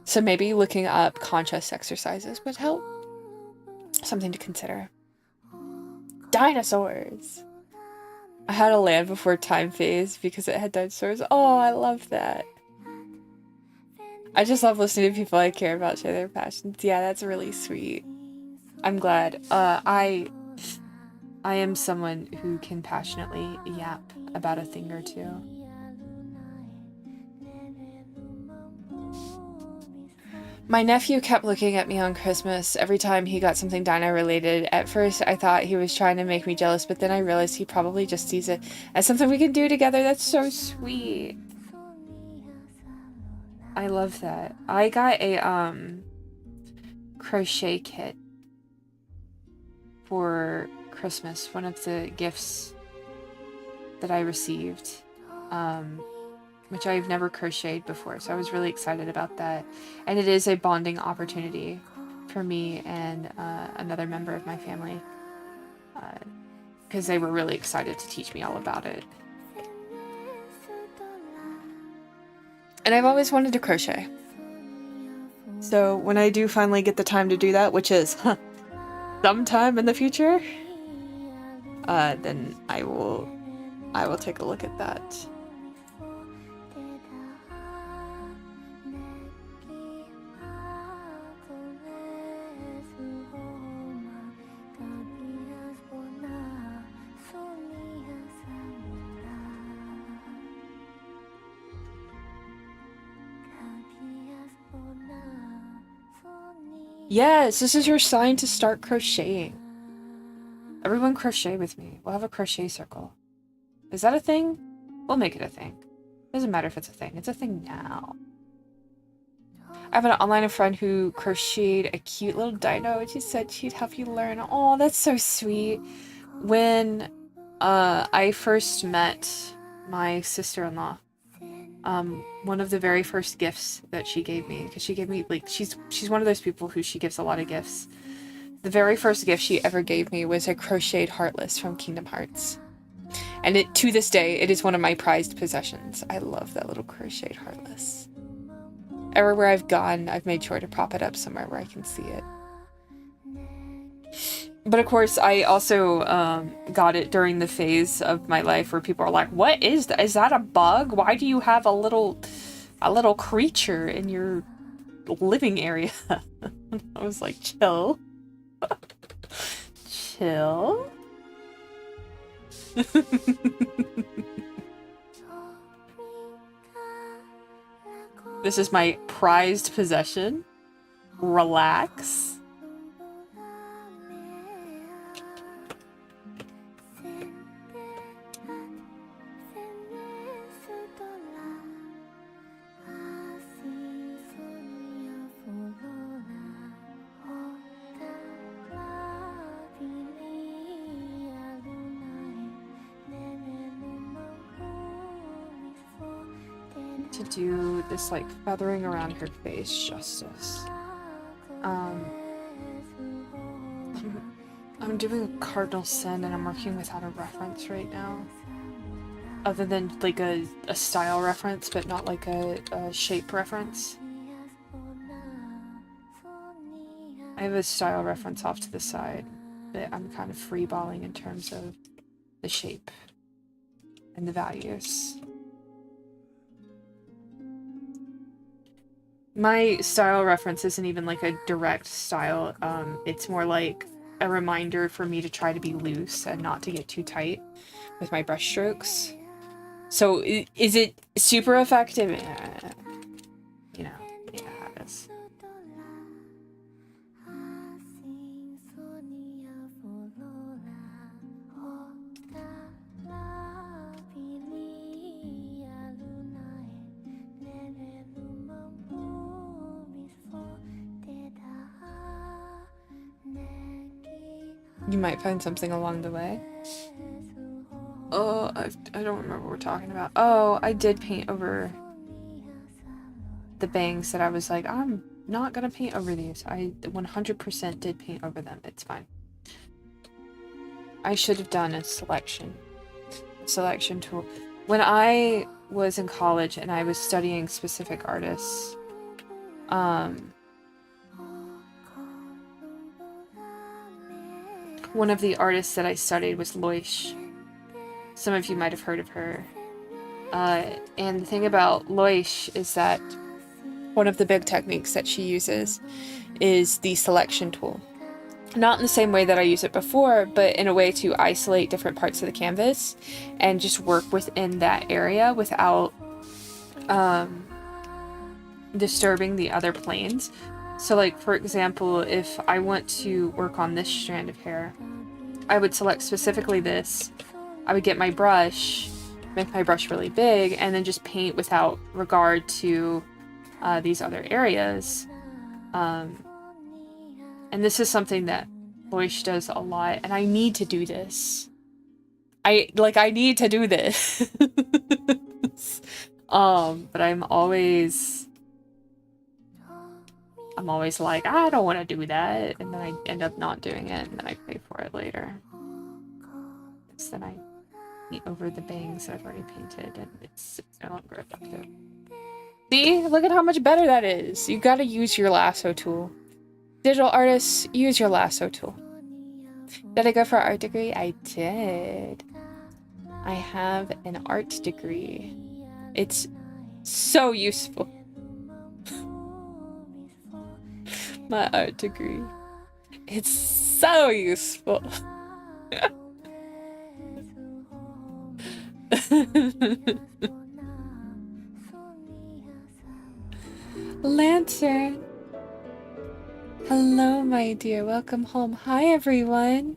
So maybe looking up contrast exercises would help. Something to consider. Dinosaurs! I had a Land Before Time phase because it had dinosaurs. Oh, I love that. I just love listening to people I care about share their passions. Yeah, that's really sweet. I'm glad. I am someone who can passionately yap about a thing or two. My nephew kept looking at me on Christmas every time he got something dino related. At first, I thought he was trying to make me jealous, but then I realized he probably just sees it as something we can do together. That's so sweet. I love that. I got a crochet kit for Christmas, one of the gifts that I received, which I've never crocheted before, so I was really excited about that. And it is a bonding opportunity for me and another member of my family, because they were really excited to teach me all about it. And I've always wanted to crochet. So when I do finally get the time to do that, which is sometime in the future, then I will take a look at that. Yes, this is your sign to start crocheting. Everyone crochet with me. We'll have a crochet circle. Is that a thing? We'll make it a thing. Doesn't matter if it's a thing. It's a thing now. I have an online friend who crocheted a cute little dino and she said she'd help you learn. Oh, that's so sweet. When I first met my sister-in-law, one of the very first gifts that she gave me, because she gave me, like, she's one of those people who she gives a lot of gifts. The very first gift she ever gave me was a crocheted Heartless from Kingdom Hearts. And to this day, it is one of my prized possessions. I love that little crocheted Heartless. Everywhere I've gone, I've made sure to prop it up somewhere where I can see it. But of course, I also got it during the phase of my life where people are like, "What is that? Is that a bug? Why do you have a little creature in your living area?" I was like, "Chill, chill." This is my prized possession. Relax. To do this, like, feathering around her face justice. I'm doing a cardinal sin and I'm working without a reference right now. Other than, like, a style reference, but not like a shape reference. I have a style reference off to the side, but I'm kind of freeballing in terms of the shape and the values. My style reference isn't even like a direct style, it's more like a reminder for me to try to be loose and not to get too tight with my brush strokes. So is it super effective? You know, yeah, it is. You might find something along the way. Oh, I don't remember what we're talking about. Oh, I did paint over the bangs that I was like, I'm not gonna paint over these. I 100% did paint over them. It's fine. I should have done a selection tool. When I was in college and I was studying specific artists, one of the artists that I studied was Loish. Some of you might have heard of her. And the thing about Loish is that one of the big techniques that she uses is the selection tool. Not in the same way that I used it before, but in a way to isolate different parts of the canvas and just work within that area without disturbing the other planes. So, like, for example, if I want to work on this strand of hair, I would select specifically this. I would get my brush, make my brush really big, and then just paint without regard to these other areas. And this is something that Boish does a lot, and I need to do this. I need to do this. But I'm always like, I don't want to do that, and then I end up not doing it, and then I pay for it later. So then I paint over the bangs that I've already painted, and it's no longer effective. See? Look at how much better that is. You gotta use your lasso tool. Digital artists, use your lasso tool. Did I go for an art degree? I did. I have an art degree. It's so useful. My art degree. It's so useful. Lantern. Hello, my dear. Welcome home. Hi, everyone.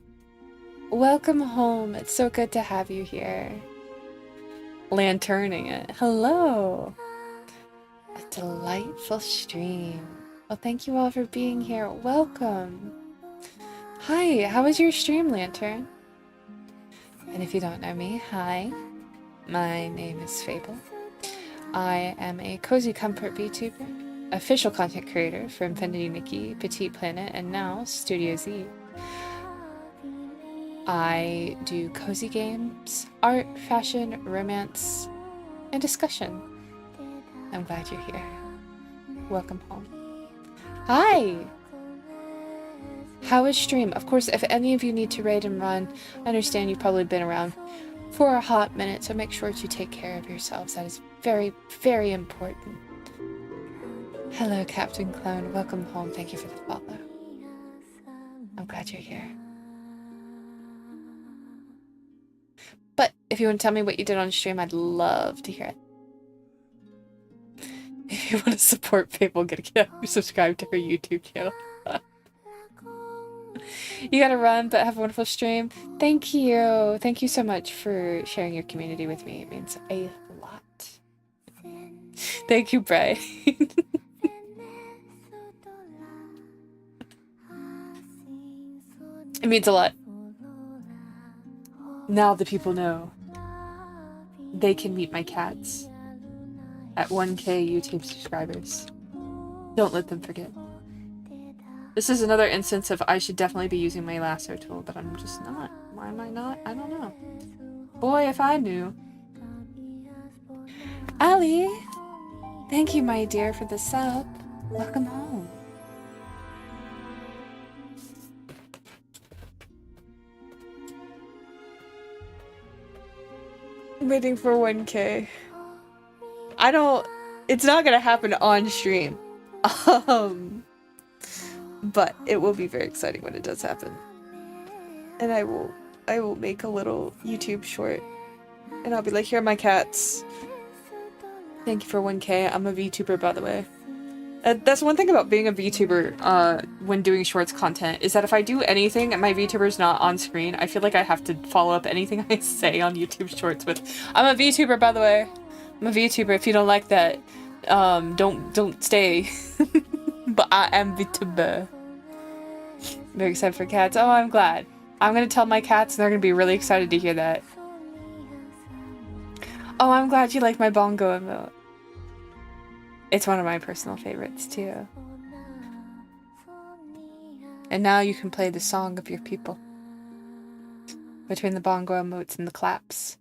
Welcome home. It's so good to have you here. Lanterning it. Hello. A delightful stream. Well, thank you all for being here. Welcome. Hi, how was your stream, Lantern? And if you don't know me, hi. My name is Fable. I am a Cozy Comfort VTuber, official content creator for Infinity Nikki, Petite Planet, and now Studio Z. I do cozy games, art, fashion, romance, and discussion. I'm glad you're here. Welcome home. Hi! How was stream? Of course, if any of you need to raid and run, I understand you've probably been around for a hot minute, so make sure to take care of yourselves. That is very, very important. Hello, Captain Clone. Welcome home. Thank you for the follow. I'm glad you're here. But if you want to tell me what you did on stream, I'd love to hear it. If you want to support Fable, get subscribe to her YouTube channel. You gotta run, but have a wonderful stream. Thank you. Thank you so much for sharing your community with me. It means a lot. Thank you, Bray. It means a lot. Now the people know. They can meet my cats at 1K YouTube subscribers. Don't let them forget. This is another instance of I should definitely be using my lasso tool, but I'm just not. Why am I not? I don't know. Boy, if I knew. Ali! Thank you, my dear, for the sub. Welcome home. I'm waiting for 1K. It's not gonna happen on stream. But it will be very exciting when it does happen. And I will make a little YouTube short. And I'll be like, here are my cats. Thank you for 1K. I'm a VTuber, by the way. That's one thing about being a VTuber when doing shorts content, is that if I do anything and my VTuber's not on screen, I feel like I have to follow up anything I say on YouTube shorts with, I'm a VTuber, by the way. I'm a VTuber. If you don't like that, don't stay. But I am VTuber. Very excited for cats. Oh, I'm glad. I'm gonna tell my cats and they're gonna be really excited to hear that. Oh, I'm glad you like my bongo emote. It's one of my personal favorites, too. And now you can play the song of your people. Between the bongo emotes and the claps.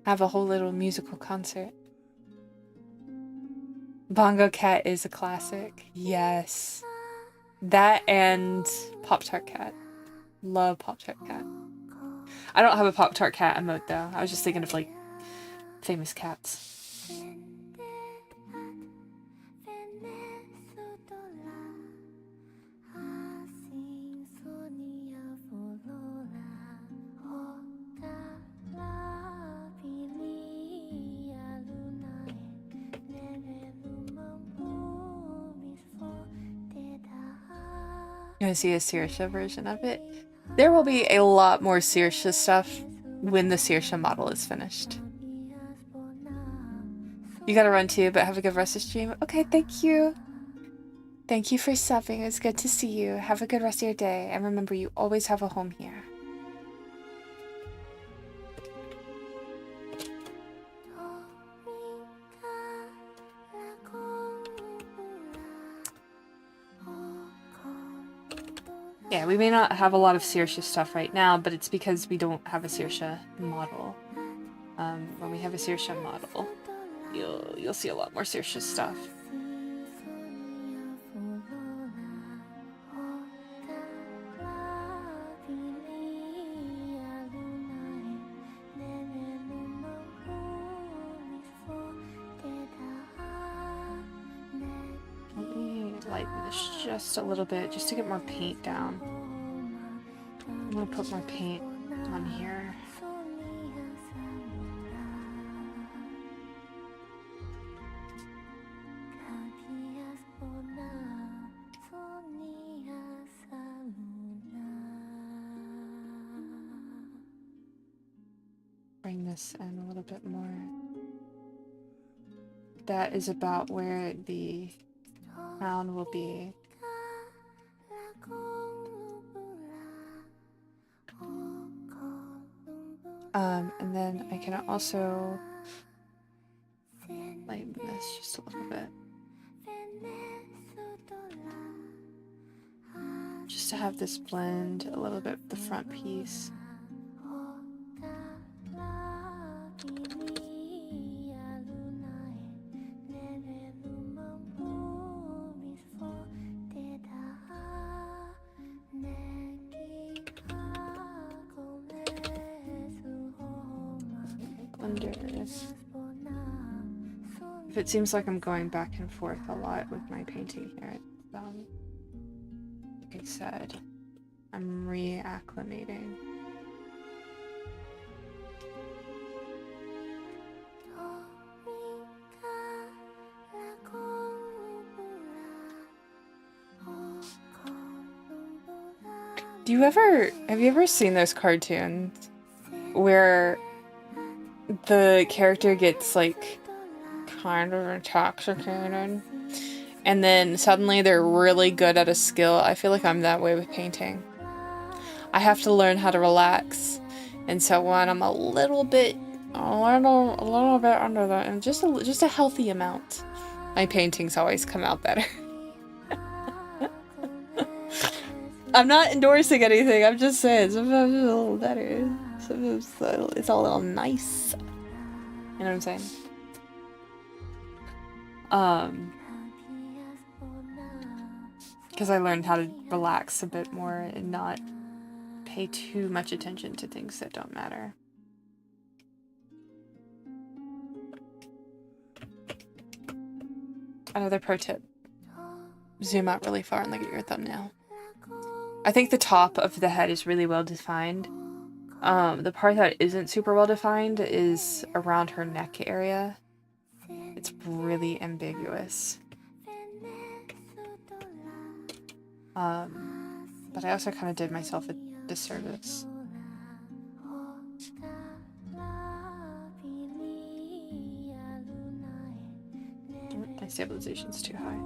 Have a whole little musical concert. Bongo Cat is a classic. Yes. That and Pop-Tart Cat. Love Pop-Tart Cat. I don't have a Pop-Tart Cat emote though. I was just thinking of like famous cats. You want to see a Saoirse version of it? There will be a lot more Saoirse stuff when the Saoirse model is finished. You gotta run too, but have a good rest of stream. Okay, thank you. Thank you for subbing. It was good to see you. Have a good rest of your day. And remember, you always have a home here. Yeah, we may not have a lot of Saoirse stuff right now, but it's because we don't have a Saoirse model. When we have a Saoirse model, you'll see a lot more Saoirse stuff. Let me lighten this just a little bit, just to get more paint down. I'm gonna put more paint on here. Bring this in a little bit more. That is about where the crown will be. And then I can also lighten this just a little bit. Just to have this blend a little bit with the front piece. If it seems like I'm going back and forth a lot with my painting here, like I said, I'm reacclimating. Have you ever seen those cartoons where the character gets like kind of intoxicated and then suddenly they're really good at a skill? I feel like I'm that way with painting. I have to learn how to relax, and so when I'm a little bit under that, and just a healthy amount, my paintings always come out better. I'm not endorsing anything, I'm just saying sometimes it's a little better. Sometimes it's a little nice. You know what I'm saying? Because I learned how to relax a bit more and not pay too much attention to things that don't matter. Another pro tip. Zoom out really far and look at your thumbnail. I think the top of the head is really well defined. The part that isn't super well defined is around her neck area. It's really ambiguous. But I also kind of did myself a disservice. My stabilization's too high.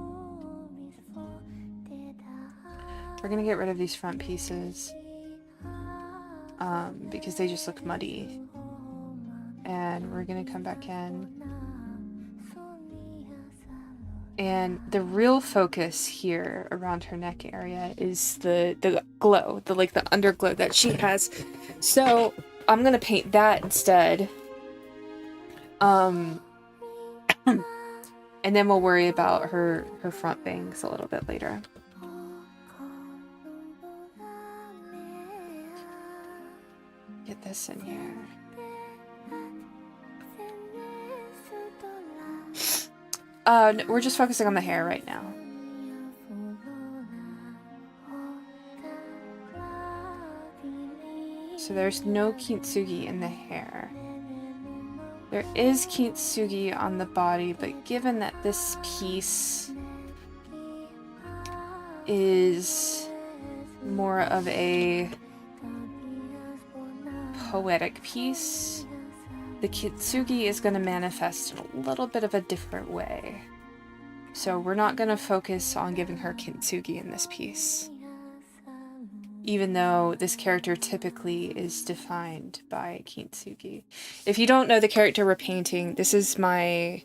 We're gonna get rid of these front pieces because they just look muddy, and we're gonna come back in, and the real focus here around her neck area is the glow, the underglow that she has. So I'm gonna paint that instead, and then we'll worry about her front bangs a little bit later. Get this in here. No, we're just focusing on the hair right now. So there's no kintsugi in the hair. There is kintsugi on the body, but given that this piece is more of a poetic piece, the kintsugi is going to manifest in a little bit of a different way. So we're not going to focus on giving her kintsugi in this piece, even though this character typically is defined by kintsugi. If you don't know the character we're painting, this is my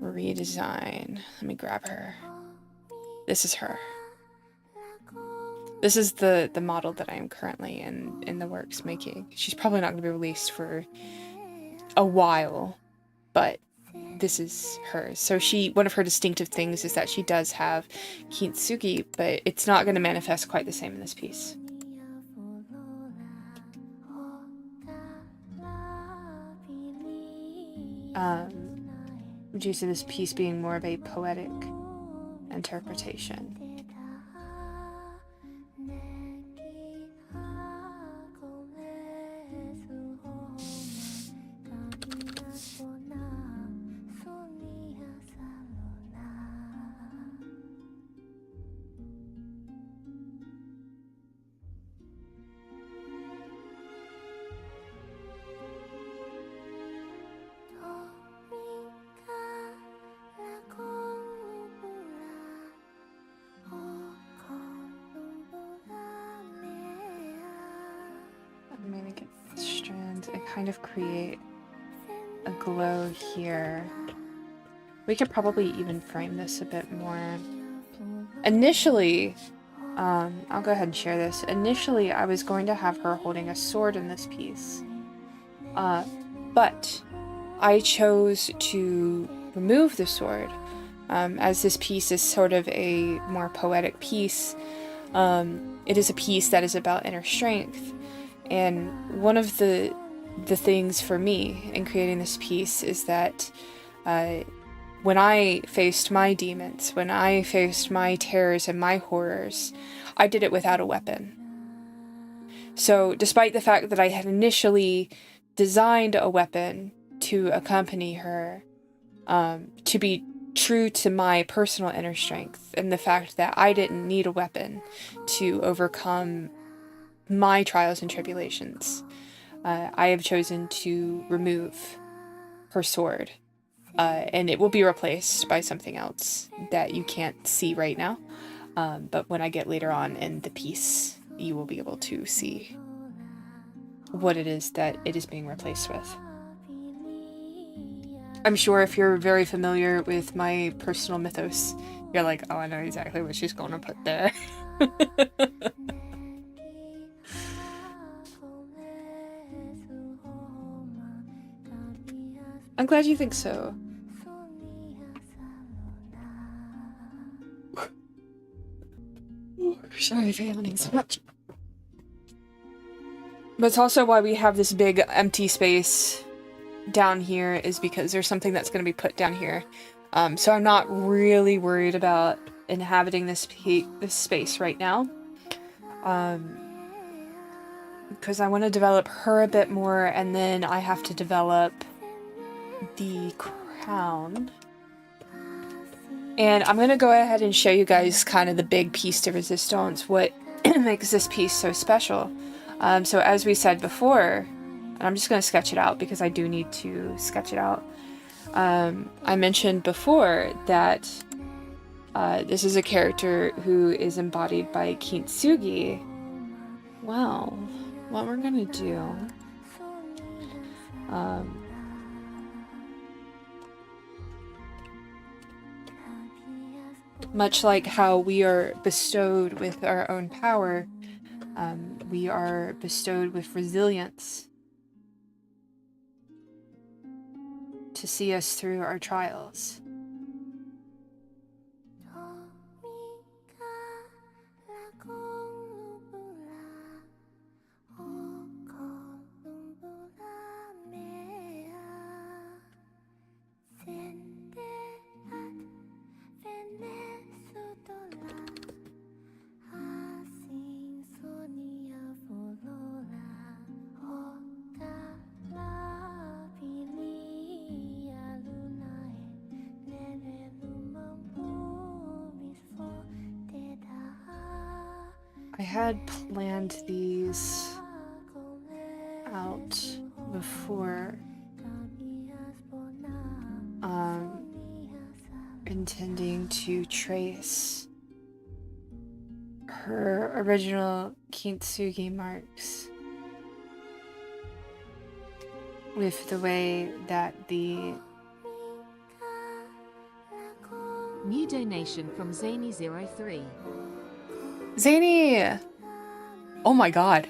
redesign. Let me grab her. This is her. This is the model that I am currently in the works making. She's probably not going to be released for a while, but this is hers. So one of her distinctive things is that she does have kintsugi, but it's not going to manifest quite the same in this piece. Due to this piece being more of a poetic interpretation. I'm gonna get strands and kind of create a glow here. We could probably even frame this a bit more. Initially, I'll go ahead and share this. Initially, I was going to have her holding a sword in this piece. But I chose to remove the sword, as this piece is sort of a more poetic piece. It is a piece that is about inner strength. And one of the things for me in creating this piece is that when I faced my demons, when I faced my terrors and my horrors, I did it without a weapon. So despite the fact that I had initially designed a weapon to accompany her, to be true to my personal inner strength, and the fact that I didn't need a weapon to overcome my trials and tribulations, I have chosen to remove her sword, and it will be replaced by something else that you can't see right now, but when I get later on in the piece, you will be able to see what it is that it is being replaced with. I'm sure if you're very familiar with my personal mythos, you're like, oh, I know exactly what she's going to put there. I'm glad you think so. Sorry for yawning so much. But it's also why we have this big empty space down here, is because there's something that's going to be put down here. So I'm not really worried about inhabiting this space right now. Because I want to develop her a bit more, and then I have to develop the crown. And I'm going to go ahead and show you guys kind of the big piece de resistance, what makes this piece so special. So as we said before, and I'm just going to sketch it out because I do need to sketch it out. I mentioned before that this is a character who is embodied by kintsugi. Well, what we're going to do... much like how we are bestowed with our own power, we are bestowed with resilience to see us through our trials. I had planned these out before, and intending to trace her original kintsugi marks with the way that the new donation from Zany03. Zany! Oh my god.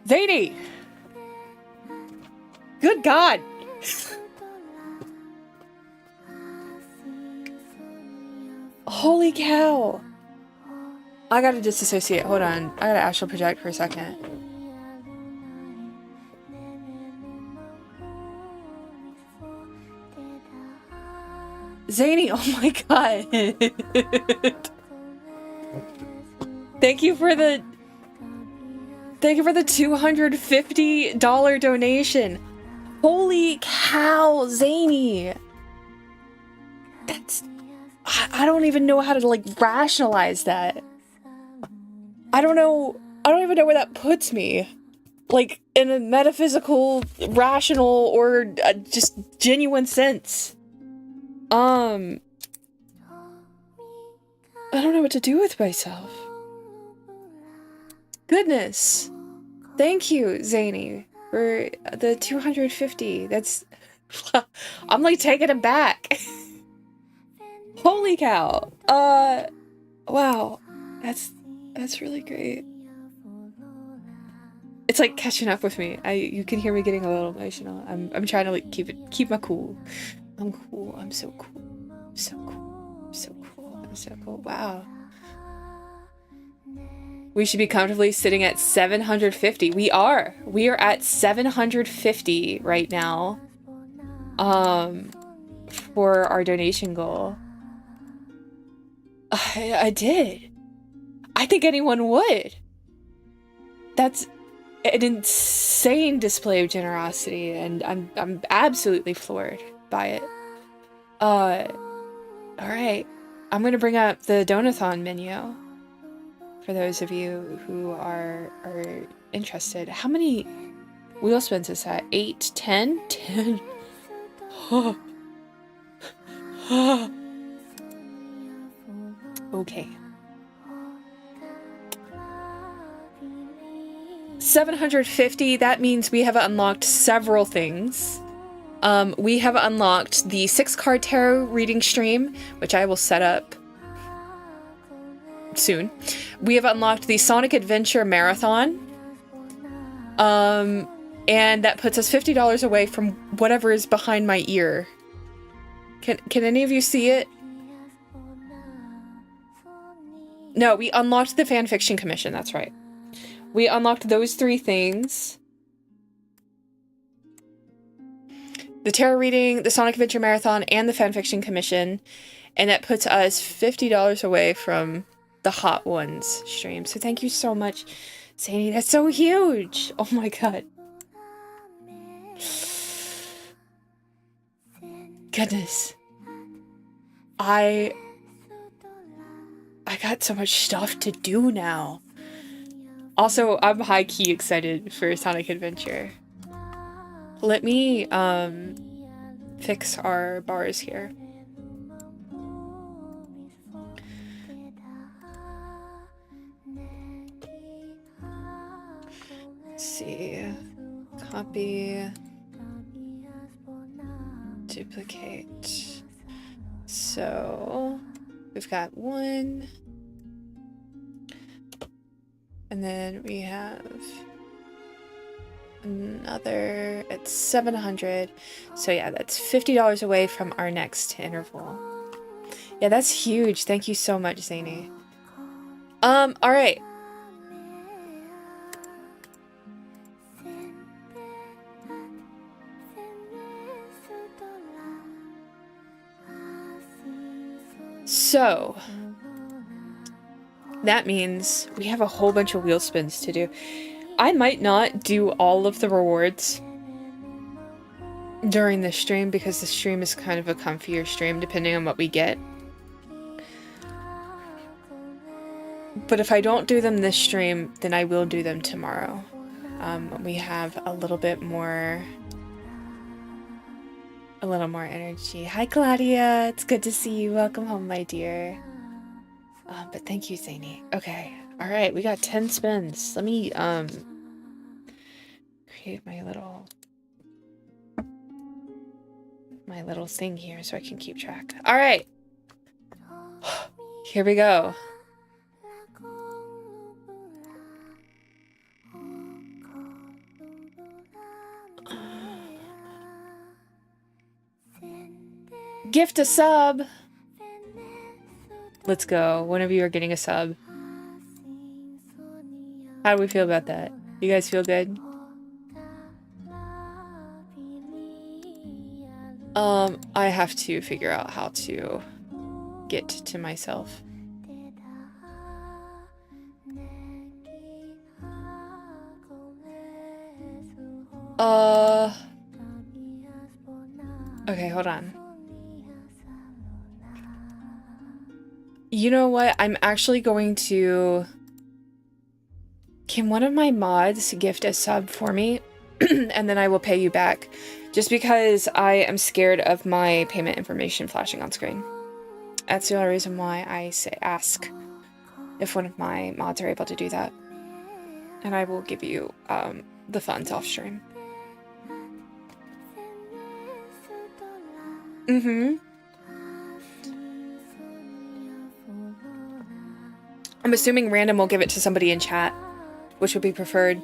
Zany! Good god! Holy cow! I gotta disassociate. Hold on. I gotta astral project for a second. Zany, oh my god. Thank you for the $250 donation. Holy cow, Zany. That's... I don't even know how to, like, rationalize that. I don't even know where that puts me. Like, in a metaphysical, rational, or just genuine sense. I don't know what to do with myself. Goodness. Thank you, Zany, for the 250. That's... I'm like taking it back. Holy cow. Wow. That's really great. It's like catching up with me. You can hear me getting a little emotional. I'm trying to like keep my cool. I'm cool. I'm so cool. I'm so cool. I'm so cool. I'm so cool. Wow. We should be comfortably sitting at 750. We are at 750 right now. For our donation goal. I did. I think anyone would. That's an insane display of generosity, and I'm absolutely floored by it. Alright. I'm gonna bring up the Donathon menu for those of you who are interested. How many wheel spins is that? 8? 10? 10? Okay. 750, that means we have unlocked several things. We have unlocked the 6-card tarot reading stream, which I will set up soon. We have unlocked the Sonic Adventure Marathon. And that puts us $50 away from whatever is behind my ear. Can any of you see it? No, we unlocked the fanfiction commission, that's right. We unlocked those 3 things. The tarot reading, the Sonic Adventure Marathon, and the fanfiction commission. And that puts us $50 away from the Hot Ones stream. So thank you so much, Sadie. That's so huge. Oh my god. Goodness. I got so much stuff to do now. Also, I'm high-key excited for Sonic Adventure. Let me, fix our bars here. Let's see. Copy. Duplicate. So, we've got 1. And then we have another at 700. So yeah, that's $50 away from our next interval. Yeah, that's huge. Thank you so much, Zany. All right. So that means we have a whole bunch of wheel spins to do. I might not do all of the rewards during the stream because the stream is kind of a comfier stream depending on what we get. But if I don't do them this stream, then I will do them tomorrow. We have a little bit more a little more energy. Hi, Claudia. It's good to see you. Welcome home, my dear. But thank you, Zany. Okay. All right. We got 10 spins. Let me, create my little thing here so I can keep track. All right. Here we go. Gift a sub. Let's go. One of you are getting a sub. How do we feel about that? You guys feel good? I have to figure out how to get to myself. Okay, hold on. You know what? I'm actually going to... Can one of my mods gift a sub for me? And then I will pay you back. Just because I am scared of my payment information flashing on screen. That's the only reason why I ask if one of my mods are able to do that. And I will give you the funds off stream. I'm assuming random will give it to somebody in chat, which would be preferred.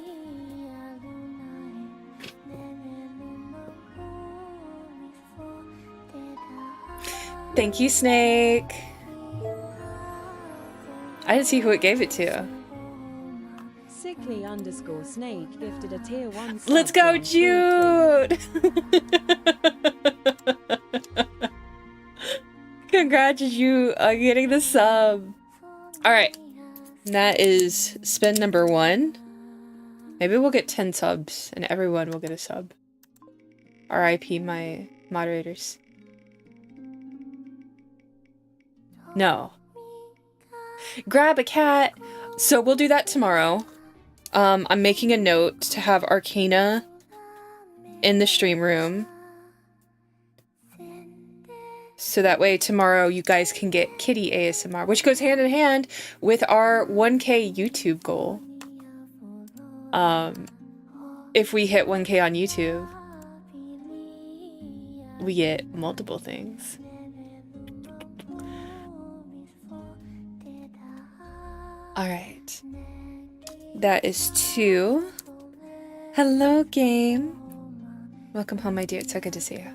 Thank you, Snake. I didn't see who it gave it to. Sickly_Snake gifted a tier 1 sub. Let's go, Jude! Congrats, you on getting the sub. Alright. That is spin number 1. Maybe we'll get 10 subs and everyone will get a sub. RIP my moderators. No. Grab a cat. So we'll do that tomorrow. I'm making a note to have Arcana in the stream room. So that way tomorrow you guys can get kitty ASMR, which goes hand in hand with our 1K YouTube goal. If we hit 1K on YouTube, we get multiple things. Alright. That is 2. Hello, game. Welcome home, my dear. It's so good to see you.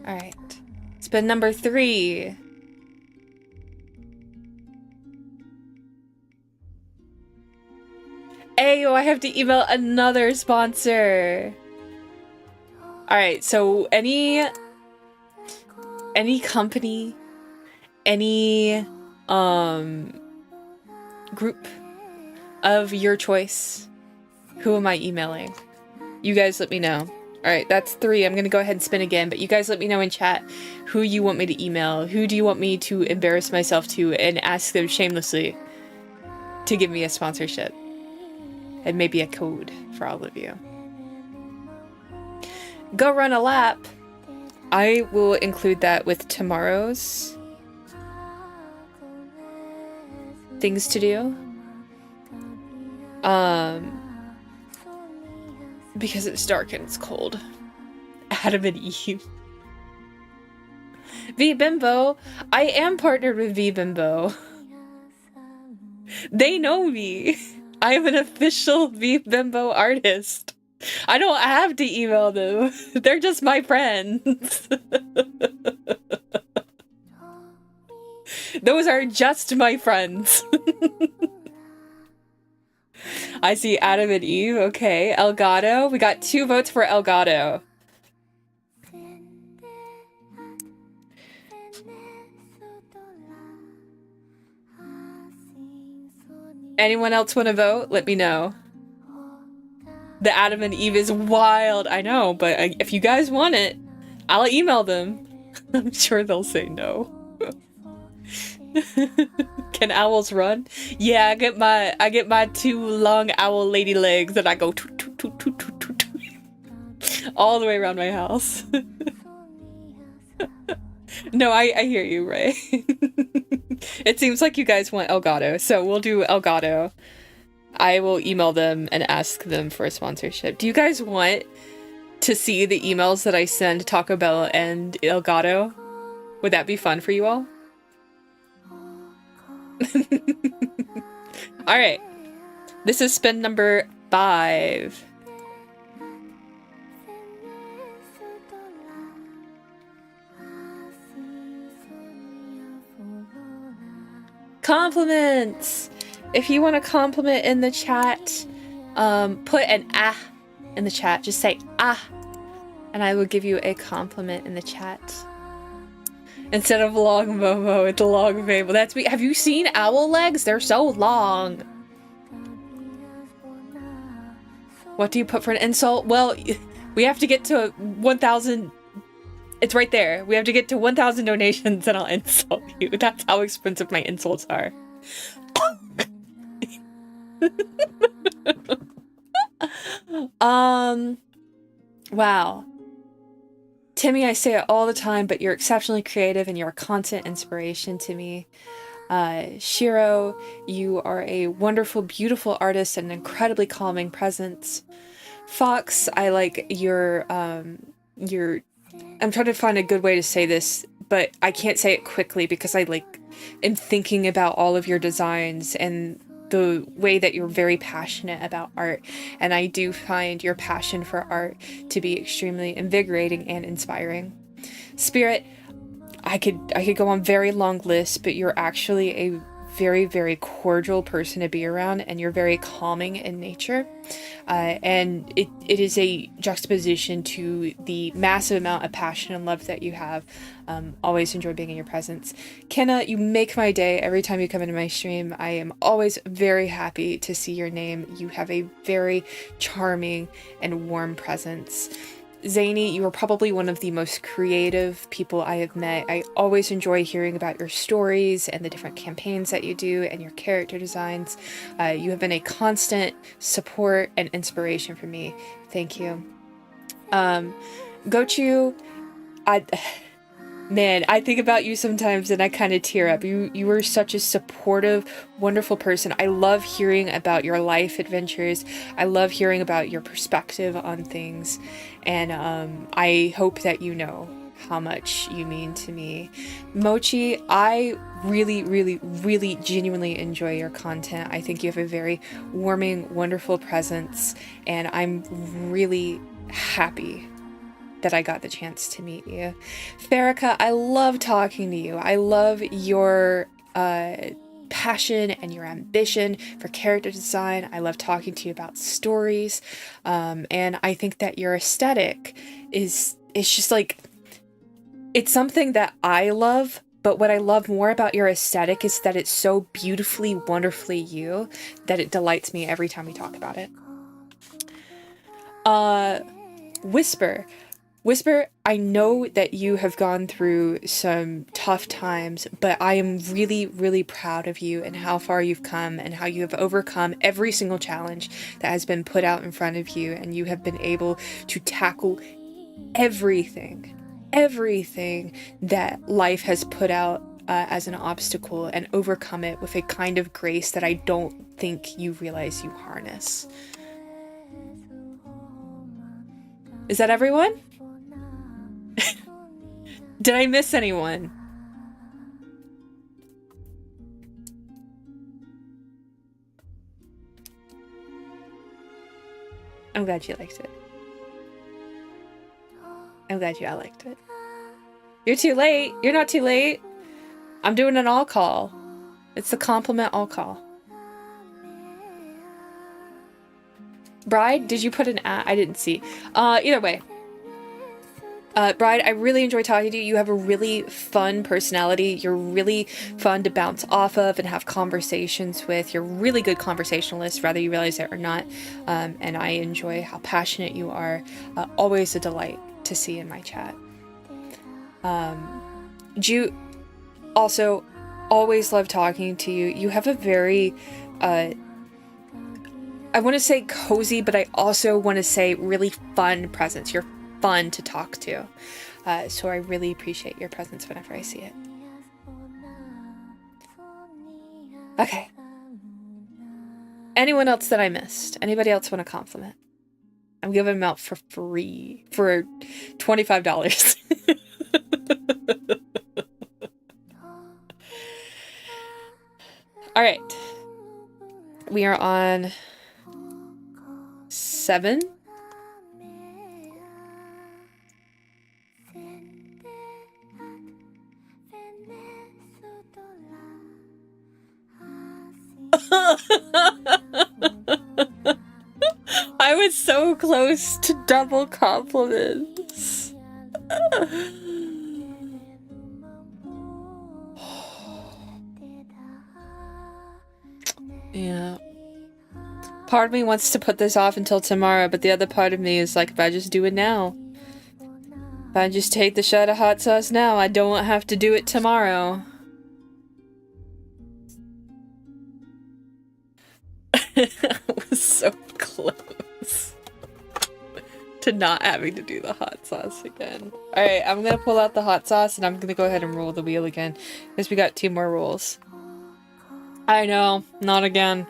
Alright. Spin number 3. Ayo, I have to email another sponsor. Alright, so any company, any group of your choice, who am I emailing? You guys let me know. Alright, that's 3. I'm gonna go ahead and spin again, but you guys let me know in chat who you want me to email. Who do you want me to embarrass myself to and ask them shamelessly to give me a sponsorship? And maybe a code for all of you. Go run a lap! I will include that with tomorrow's things to do. Because it's dark and it's cold. Adam and Eve. V-Bimbo. I am partnered with V-Bimbo. They know me. I am an official V-Bimbo artist. I don't have to email them. They're just my friends. Those are just my friends. I see Adam and Eve. Okay. Elgato. We got 2 votes for Elgato. Anyone else want to vote? Let me know. The Adam and Eve is wild. I know, but if you guys want it, I'll email them. I'm sure they'll say no. Can owls run? Yeah, I get my 2 long owl lady legs and I go toot, toot, toot, toot, toot, toot, toot. All the way around my house. No, I hear you, Ray. It seems like you guys want Elgato, so we'll do Elgato. I will email them and ask them for a sponsorship. Do you guys want to see the emails that I send to Taco Bell and Elgato? Would that be fun for you all? Alright. This is spin number 5. Compliments! If you want a compliment in the chat, put an ah in the chat. Just say ah, and I will give you a compliment in the chat. Instead of long Momo, it's a long Fable. That's me. Have you seen owl legs? They're so long. What do you put for an insult? Well, we have to get to 1,000. It's right there. We have to get to 1,000 donations and I'll insult you. That's how expensive my insults are. Wow. Timmy, I say it all the time, but you're exceptionally creative and you're a constant inspiration to me. Shiro, you are a wonderful, beautiful artist and an incredibly calming presence. Fox, I like your I'm trying to find a good way to say this, but I can't say it quickly because I am thinking about all of your designs and the way that you're very passionate about art, and I do find your passion for art to be extremely invigorating and inspiring. Spirit, I could go on very long lists, but you're actually a very, very cordial person to be around, and you're very calming in nature. And it is a juxtaposition to the massive amount of passion and love that you have. Always enjoy being in your presence. Kenna, you make my day every time you come into my stream. I am always very happy to see your name. You have a very charming and warm presence. Zany, you are probably one of the most creative people I have met. I always enjoy hearing about your stories and the different campaigns that you do and your character designs. You have been a constant support and inspiration for me. Thank you. Gochu, man, I think about you sometimes and I kind of tear up. You are such a supportive, wonderful person. I love hearing about your life adventures. I love hearing about your perspective on things. And I hope that you know how much you mean to me. Mochi, I really, really, really genuinely enjoy your content. I think you have a very warming, wonderful presence. And I'm really happy that I got the chance to meet you. Farrakha, I love talking to you. I love your passion and your ambition for character design. I love talking to you about stories. And I think that your aesthetic it's just it's something that I love, but what I love more about your aesthetic is that it's so beautifully, wonderfully you that it delights me every time we talk about it. Whisper, I know that you have gone through some tough times, but I am really, really proud of you and how far you've come and how you have overcome every single challenge that has been put out in front of you, and you have been able to tackle everything that life has put out as an obstacle and overcome it with a kind of grace that I don't think you realize you harness. Is that everyone? Did I miss anyone? I'm glad you liked it. I'm glad you all liked it. You're too late. You're not too late. I'm doing an all call. It's the compliment all call. Bride, did you put an at? I didn't see. Either way. Bride, I really enjoy talking to you. You have a really fun personality. You're really fun to bounce off of and have conversations with. You're a really good conversationalist, whether you realize it or not. And I enjoy how passionate you are. Always a delight to see in my chat. Ju, also, always love talking to you. You have a very, I want to say cozy, but I also want to say really fun presence. You're fun to talk to. So I really appreciate your presence whenever I see it. Okay. Anyone else that I missed? Anybody else want a compliment? I'm giving them out for free for $25. All right. We are on 7. I was so close to double compliments. Yeah. Part of me wants to put this off until tomorrow, but the other part of me is like, if I just do it now. If I just take the shot of hot sauce now, I don't have to do it tomorrow. I was so close to not having to do the hot sauce again. Alright, I'm gonna pull out the hot sauce and I'm gonna go ahead and roll the wheel again. Because we got 2 more rolls. I know, not again.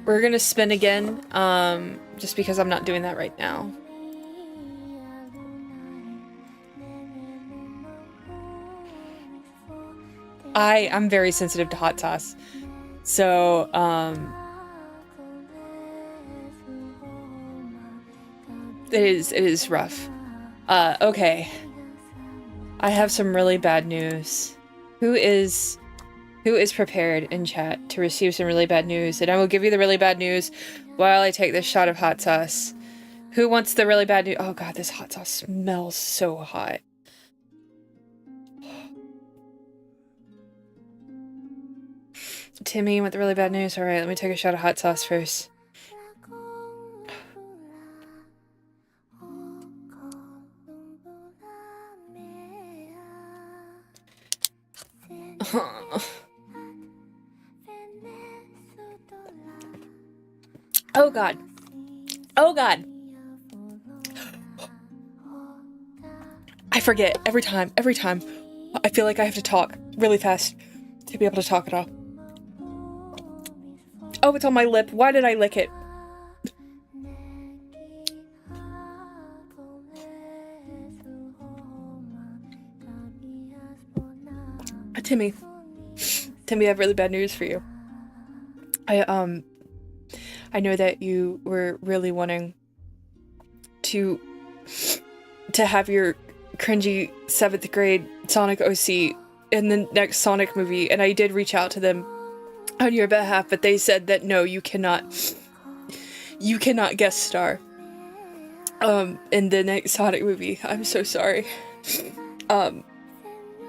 We're gonna spin again, just because I'm not doing that right now. I'm very sensitive to hot sauce. So, it is rough. Okay. I have some really bad news. Who is prepared in chat to receive some really bad news? And I will give you the really bad news while I take this shot of hot sauce. Who wants the really bad news? Oh god, this hot sauce smells so hot. Timmy with the really bad news. Alright, let me take a shot of hot sauce first. Oh god. Oh god. I forget every time. I feel like I have to talk really fast to be able to talk it all. Oh, it's on my lip. Why did I lick it? Timmy, I have really bad news for you. I know that you were really wanting to have your cringy 7th grade Sonic OC in the next Sonic movie, and I did reach out to them on your behalf, but they said that no, you cannot guest star in the next Sonic movie. I'm so sorry.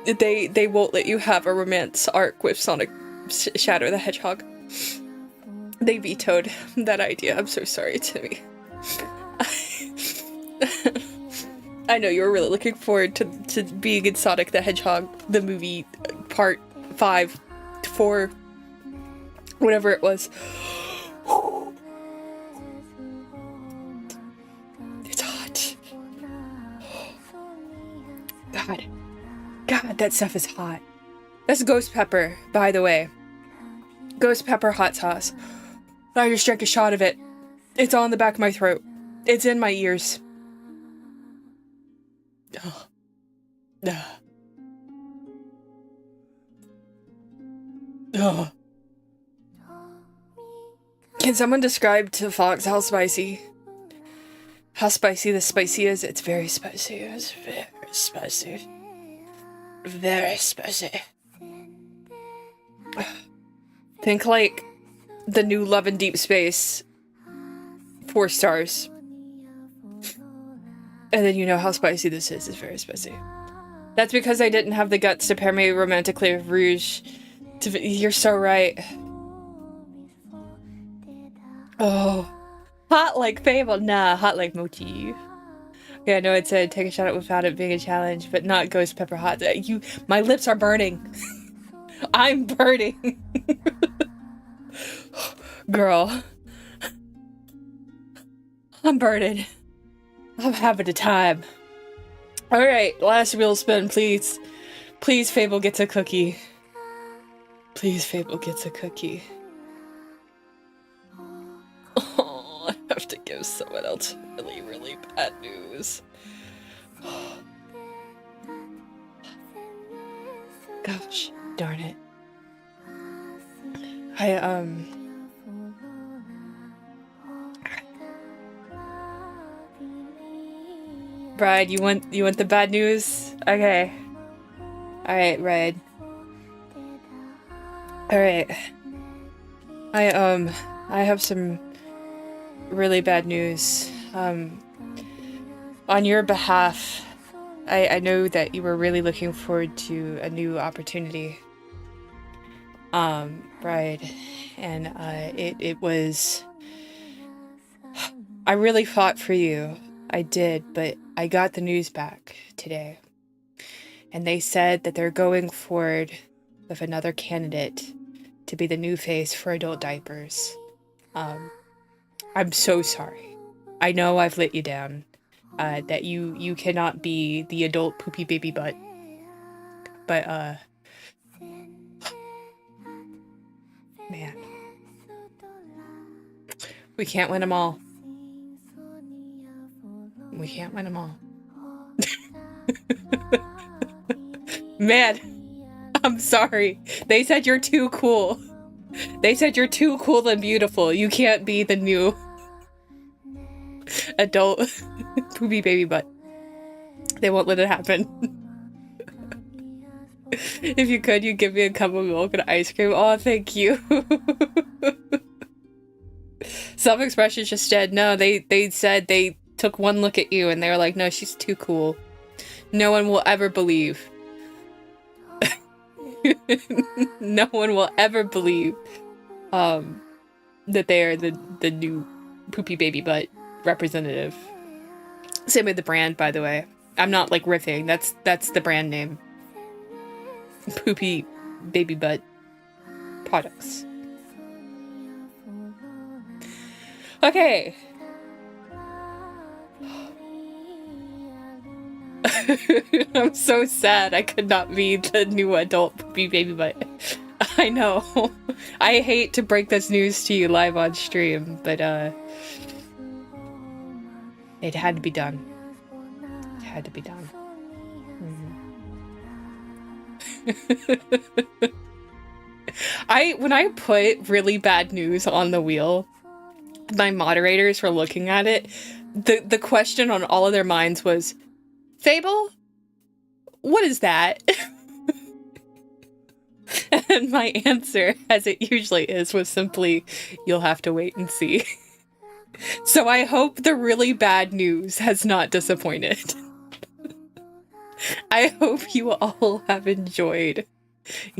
They won't let you have a romance arc with Sonic Shadow the Hedgehog. They vetoed that idea. I'm so sorry, Timmy. I know you were really looking forward to being in Sonic the Hedgehog, the movie, part 5, 4, whatever it was. It's hot. God, that stuff is hot. That's ghost pepper, by the way. Ghost pepper hot sauce. I just drank a shot of it. It's on the back of my throat. It's in my ears. Ugh. Ugh. Can someone describe to Fox how spicy the spicy is? It's very spicy. It's very spicy. Very spicy. Think like the new Love in Deep Space. 4 stars. And then you know how spicy this is. It's very spicy. That's because I didn't have the guts to pair me romantically with Rouge. You're so right. Oh. Hot like Fable? Nah, hot like Mochi. Yeah, I know it said take a shot without it being a challenge, but not ghost pepper hot. My lips are burning. I'm burning. Girl. I'm burning. I'm having a time. Alright, last wheel spin, please. Please, Fable gets a cookie. Please, Fable gets a cookie. Oh, I have to give someone else really, really bad news. Gosh, darn it. Bride, you want the bad news? Okay. Alright, Bride. Alright. I have some really bad news. On your behalf, I know that you were really looking forward to a new opportunity. Bride. And, it was... I really fought for you. I did, but I got the news back today. And they said that they're going forward with another candidate to be the new face for adult diapers. I'm so sorry. I know I've let you down. That you cannot be the adult poopy baby butt. But, man. We can't win them all. We can't win them all. Man, I'm sorry. They said you're too cool. They said you're too cool and beautiful. You can't be the new adult poopy baby butt. They won't let it happen. If you could, you'd give me a cup of milk and ice cream. Oh, thank you. Self-expression just said no. They said they took one look at you and they were like, no, she's too cool. No one will ever believe. No one will ever believe that they are the new poopy baby butt representative. Same with the brand, by the way. I'm not like riffing. That's the brand name. Poopy baby butt products. Okay. I'm so sad I could not be the new adult poopy baby butt. I know. I hate to break this news to you live on stream, but it had to be done. It had to be done. When I put really bad news on the wheel, my moderators were looking at it. The question on all of their minds was, Fable? What is that? And my answer, as it usually is, was simply, you'll have to wait and see. So I hope the really bad news has not disappointed. I hope you all have enjoyed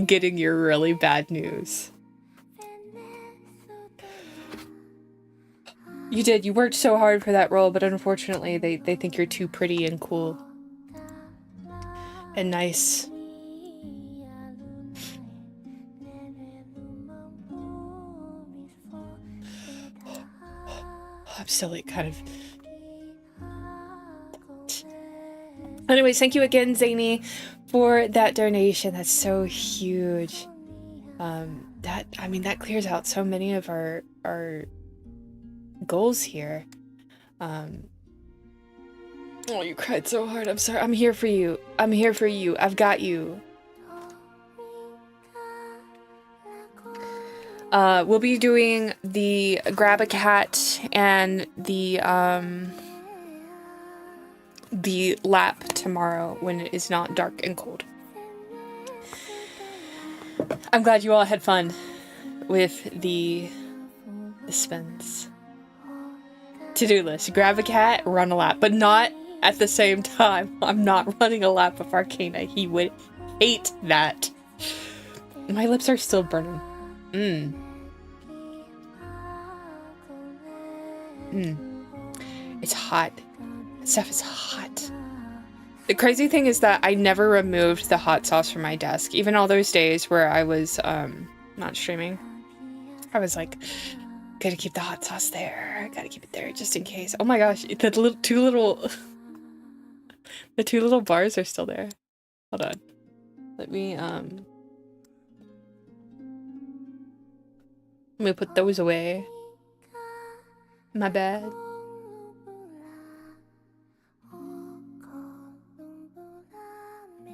getting your really bad news. You did. You worked so hard for that role, but unfortunately they think you're too pretty and cool. And nice. I'm still like kind of... Anyways, thank you again, Zany, for that donation. That's so huge. That clears out so many of our goals here. Oh, you cried so hard. I'm sorry. I'm here for you. I'm here for you. I've got you. We'll be doing the grab a cat and the lap tomorrow when it is not dark and cold. I'm glad you all had fun with the spins. To-do list: grab a cat, run a lap, but not at the same time. I'm not running a lap of Arcana. He would hate that. My lips are still burning. It's hot. stuff is hot. The crazy thing is that I never removed the hot sauce from my desk. Even all those days where I was not streaming. I was like, gotta keep the hot sauce there. Gotta keep it there just in case. Oh my gosh, the two little bars are still there. Hold on. Let me put those away. My bad.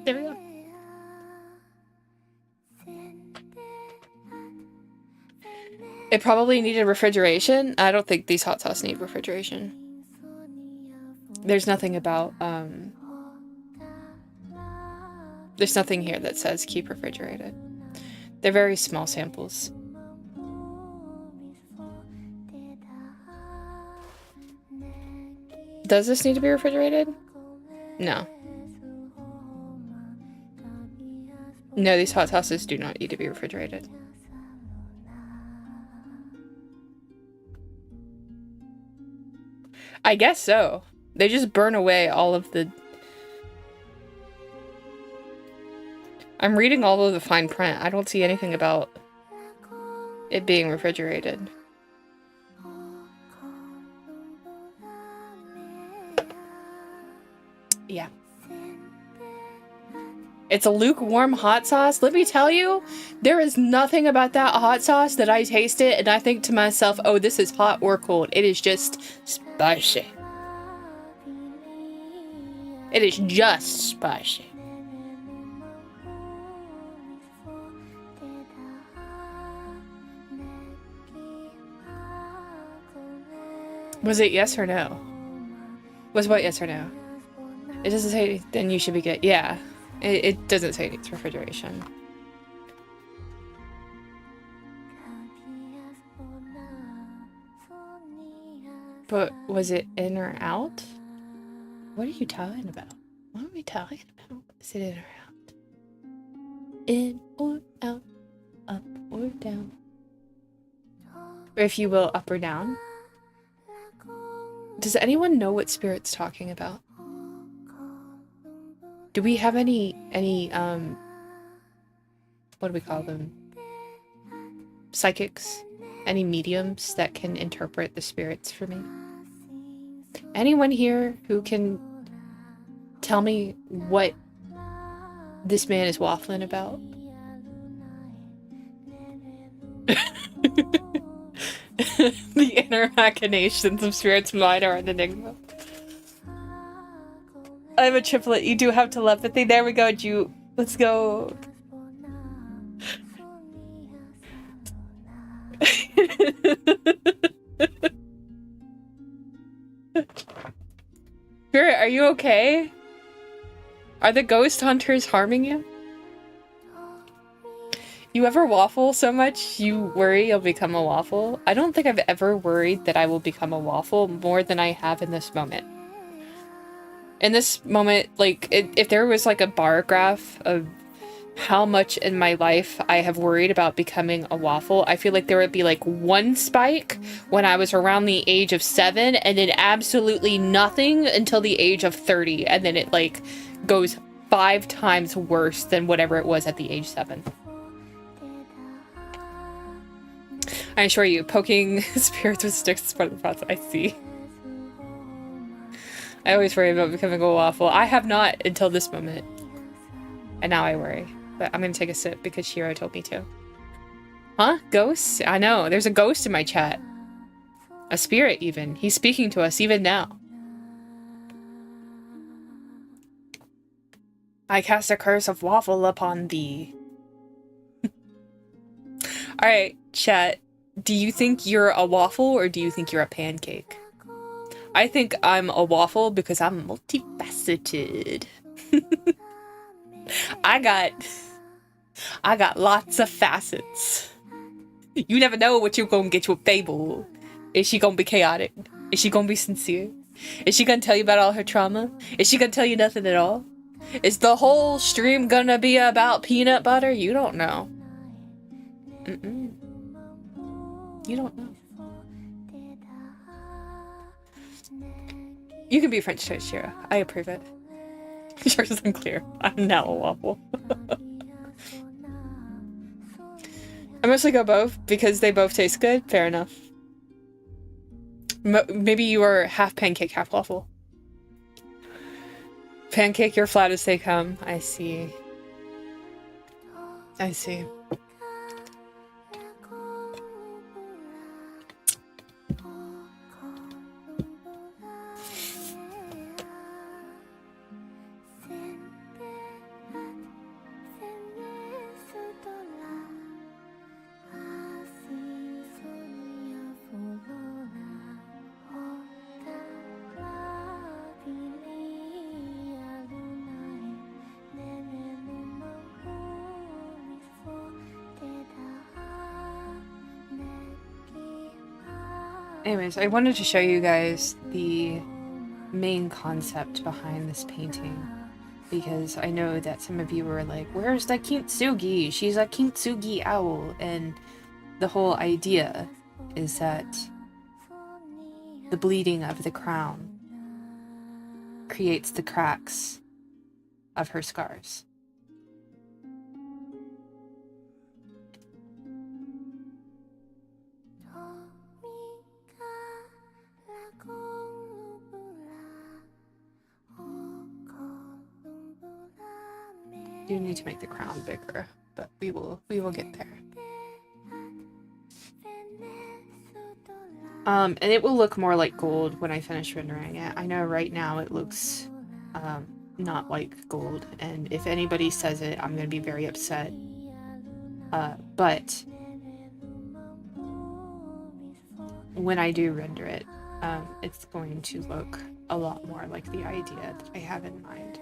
There we go. It probably needed refrigeration. I don't think these hot sauce need refrigeration. There's nothing about, there's nothing here that says keep refrigerated. They're very small samples. Does this need to be refrigerated? No. No, these hot sauces do not need to be refrigerated. I guess so. They just burn away all of the... I'm reading all of the fine print. I don't see anything about it being refrigerated. Yeah. It's a lukewarm hot sauce. Let me tell you, there is nothing about that hot sauce that I taste it and I think to myself, oh, this is hot or cold. It is just spicy. It is just spicy. Was it yes or no? Was what yes or no? It doesn't say, then you should be good. Yeah. It doesn't say it needs refrigeration. But was it in or out? What are you talking about? What are we talking about? Is it in or out? In or out? Up or down? Or if you will, up or down? Does anyone know what Spirit's talking about? Do we have any, what do we call them? Psychics? Any mediums that can interpret the spirits for me? Anyone here who can tell me what this man is waffling about? The inner machinations of Spirit's mind are an enigma. I have a triplet. You do have telepathy. There we go, Ju. Let's go. Spirit, are you okay? Are the ghost hunters harming you? You ever waffle so much you worry you'll become a waffle? I don't think I've ever worried that I will become a waffle more than I have in this moment. In this moment, like, if there was like a bar graph of how much in my life I have worried about becoming a waffle, I feel like there would be like one spike when I was around the age of 7, and then absolutely nothing until the age of 30, and then it like goes 5 times worse than whatever it was at the age 7. I assure you, poking spirits with sticks is part of the process. I see. I always worry about becoming a waffle. I have not until this moment. And now I worry. But I'm gonna take a sip because Shiro told me to. Huh? Ghosts? I know. There's a ghost in my chat. A spirit, even. He's speaking to us even now. I cast a curse of waffle upon thee. Alright, chat. Do you think you're a waffle or do you think you're a pancake? I think I'm a waffle because I'm multifaceted. I got lots of facets. You never know what you're gonna get your fable. Is she gonna be chaotic? Is she gonna be sincere? Is she gonna tell you about all her trauma? Is she gonna tell you nothing at all? Is the whole stream gonna be about peanut butter? You don't know. You don't know. You can be French toast, Shira. I approve it. Yours is unclear. I'm now a waffle. I mostly go both because they both taste good. Fair enough. Maybe you are half pancake, half waffle. Pancake, you're flat as they come. I see. I see. Anyways, I wanted to show you guys the main concept behind this painting, because I know that some of you were like, where's the Kintsugi? She's a Kintsugi owl. And the whole idea is that the bleeding of the crown creates the cracks of her scars. You need to make the crown bigger, but we will get there. And it will look more like gold when I finish rendering it. I know right now it looks not like gold, and if anybody says it, I'm gonna be very upset. But when I do render it, it's going to look a lot more like the idea that I have in mind.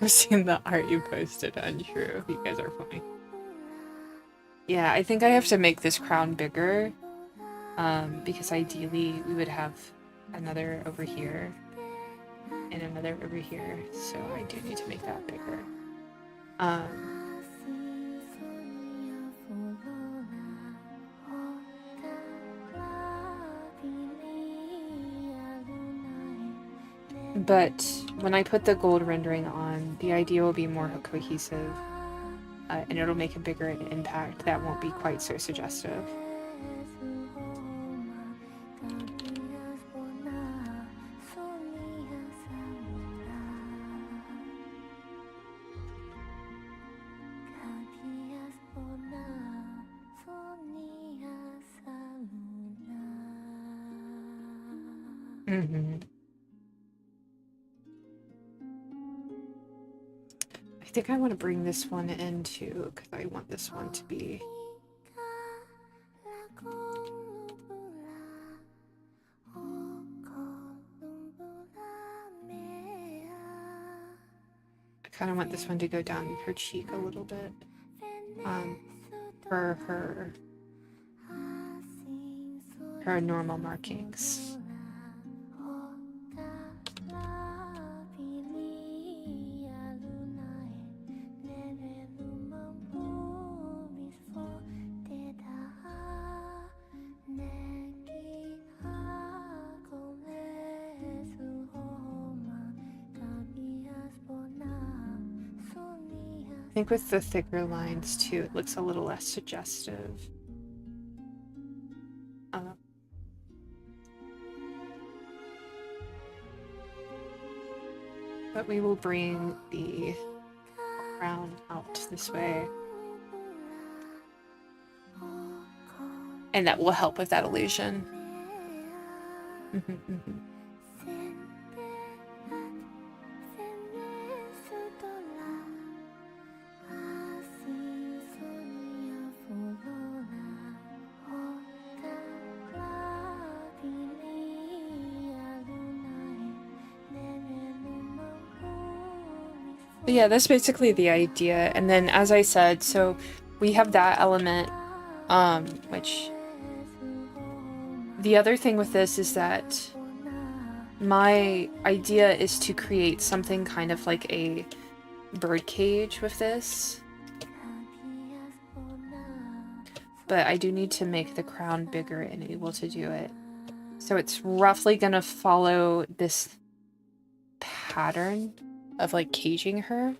I've seen the art you posted, untrue. You guys are funny. Yeah, I think I have to make this crown bigger, because ideally we would have another over here and another over here, so I do need to make that bigger. But when I put the gold rendering on, the idea will be more cohesive, and it'll make a bigger impact that won't be quite so suggestive. I think I want to bring this one in too, because I want this one to be... I kind of want this one to go down her cheek a little bit, for her normal markings. I think with the thicker lines too, it looks a little less suggestive. But we will bring the crown out this way. And that will help with that illusion. But yeah, that's basically the idea. And then, as I said, so we have that element, which The other thing with this is that my idea is to create something kind of like a bird cage with this. But I do need to make the crown bigger and able to do it. So it's roughly gonna follow this pattern of like caging her.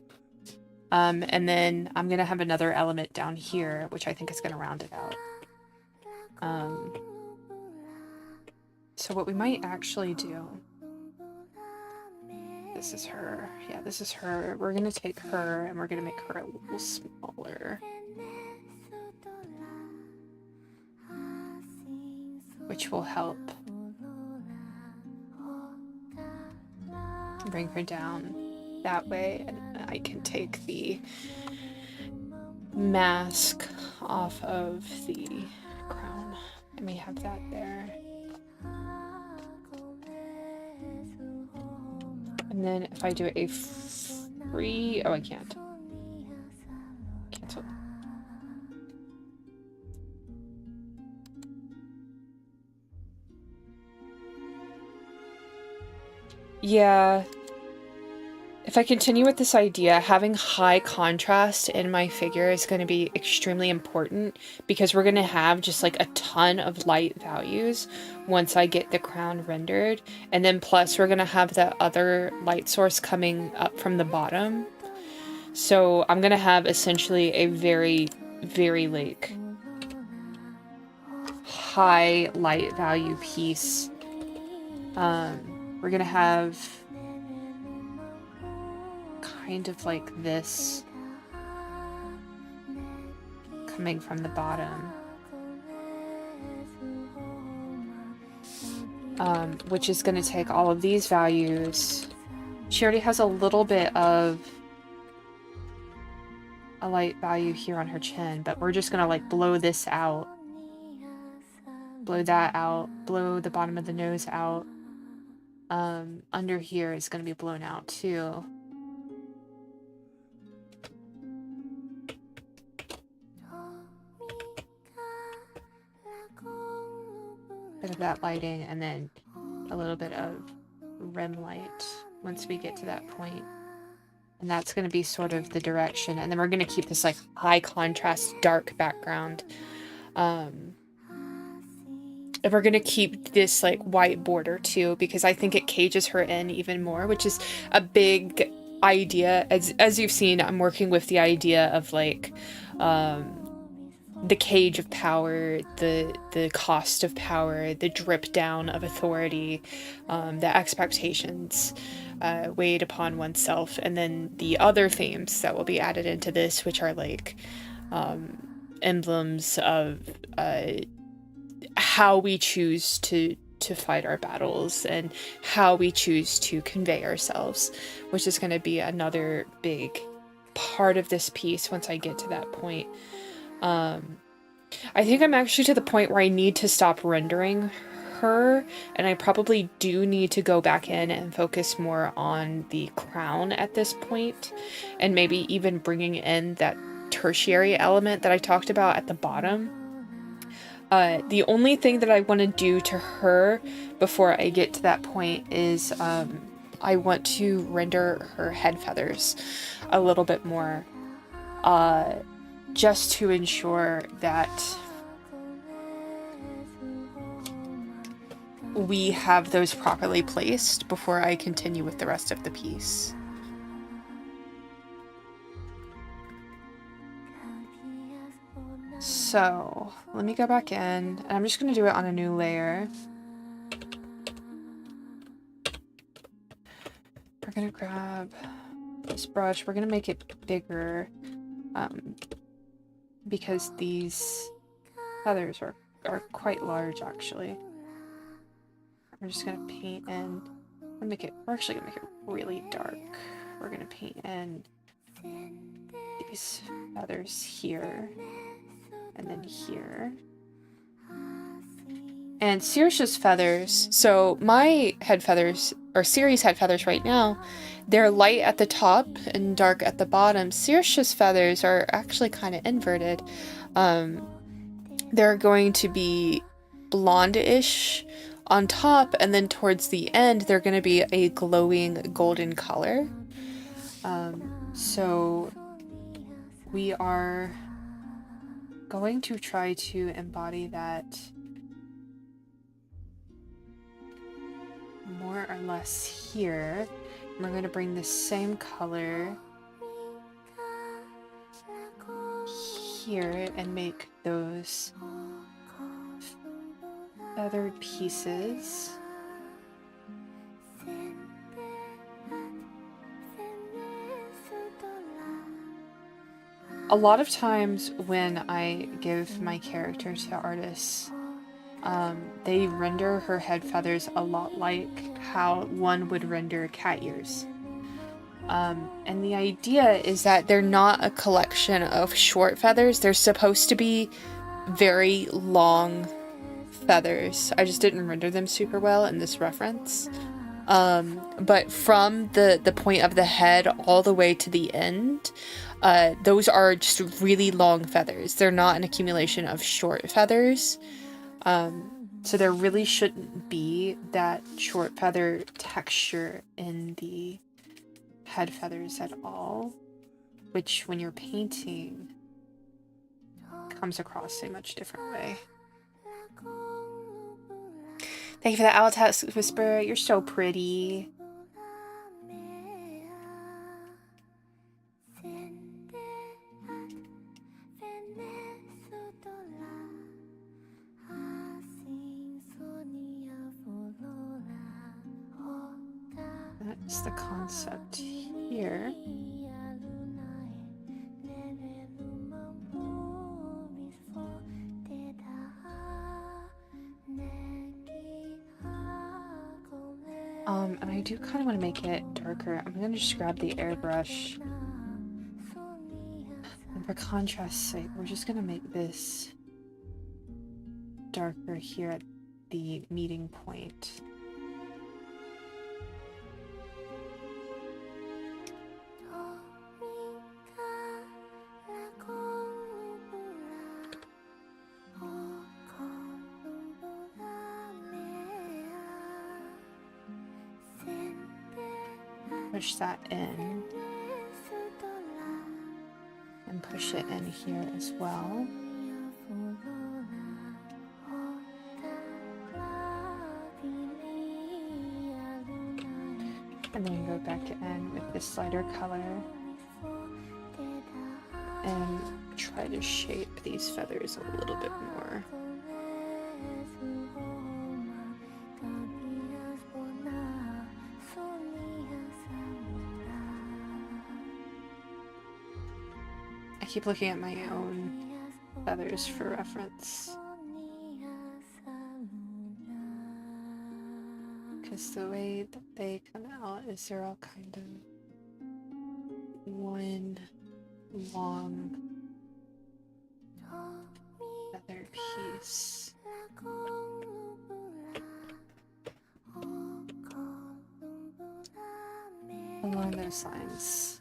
And then I'm gonna have another element down here, which I think is gonna round it out. So what we might actually do, this is her. Yeah, this is her. We're gonna take her and we're gonna make her a little smaller. Which will help bring her down that way, and I can take the mask off of the crown, and we have that there. And then if I do a free, oh, I can't. Cancel. Yeah. If I continue with this idea, having high contrast in my figure is going to be extremely important because we're going to have just like a ton of light values once I get the crown rendered. And then plus we're going to have that other light source coming up from the bottom. So I'm going to have essentially a very, very like high light value piece. We're going to have kind of like this coming from the bottom, which is going to take all of these values. She already has a little bit of a light value here on her chin, but we're just going to like blow this out, blow that out, blow the bottom of the nose out. Under here is going to be blown out too. Bit of that lighting, and then a little bit of rim light once we get to that point. And that's going to be sort of the direction. And then we're going to keep this like high contrast dark background. And we're going to keep this like white border too, because I think it cages her in even more, which is a big idea. As you've seen, I'm working with the idea of like the cage of power, the cost of power, the drip down of authority, the expectations weighed upon oneself, and then the other themes that will be added into this, which are like emblems of how we choose to fight our battles and how we choose to convey ourselves, which is going to be another big part of this piece once I get to that point. I think I'm actually to the point where I need to stop rendering her, and I probably do need to go back in and focus more on the crown at this point, and maybe even bringing in that tertiary element that I talked about at the bottom. The only thing that I want to do to her before I get to that point is I want to render her head feathers a little bit more, just to ensure that we have those properly placed before I continue with the rest of the piece. So let me go back in, and I'm just going to do it on a new layer. We're going to grab this brush. We're going to make it bigger because these feathers are quite large, actually. We're just going to paint in, we're actually going to make it really dark. We're going to paint in these feathers here. And then here. And Saoirse's feathers, so my head feathers, or Ciri's head feathers right now, they're light at the top and dark at the bottom. Saoirse's feathers are actually kind of inverted. They're going to be blonde-ish on top, and then towards the end they're going to be a glowing golden color. So we are going to try to embody that more or less here. And we're going to bring the same color here and make those feathered pieces. A lot of times when I give my character to artists, they render her head feathers a lot like how one would render cat ears. And the idea is that they're not a collection of short feathers. They're supposed to be very long feathers. I just didn't render them super well in this reference. But from the point of the head all the way to the end, those are just really long feathers. They're not an accumulation of short feathers. So there really shouldn't be that short feather texture in the head feathers at all, which when you're painting comes across a much different way. Thank you for the owl task whisper. You're so pretty. That's the concept here. And I do kind of want to make it darker. I'm going to just grab the airbrush. And for contrast's sake, we're just going to make this darker here at the meeting point. Push that in and push it in here as well. And then go back in with this lighter color and try to shape these feathers a little bit more. I keep looking at my own feathers for reference, because the way that they come out is they're all kind of one long feather piece. Along those lines.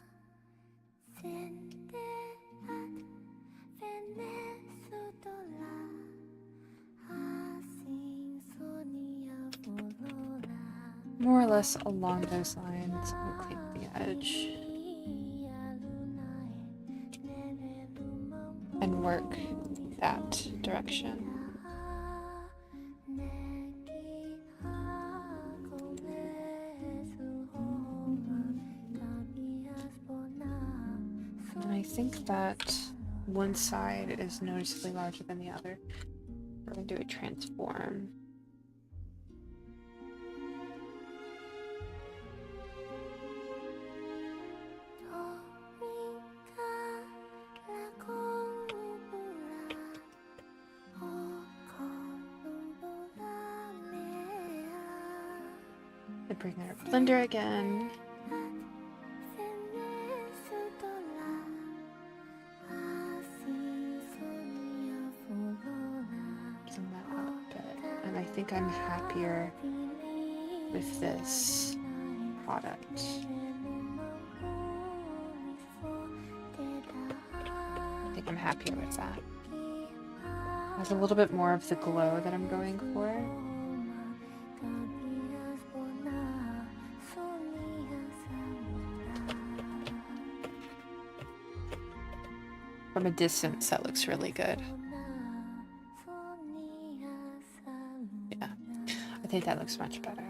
More or less along those lines. I'm gonna clean the edge and work that direction. And I think that one side is noticeably larger than the other. We're going to do a transform. And bring our blender again. I think I'm happier with this product. I think I'm happier with that. has a little bit more of the glow that I'm going for. From a distance, that looks really good. Yeah, I think that looks much better.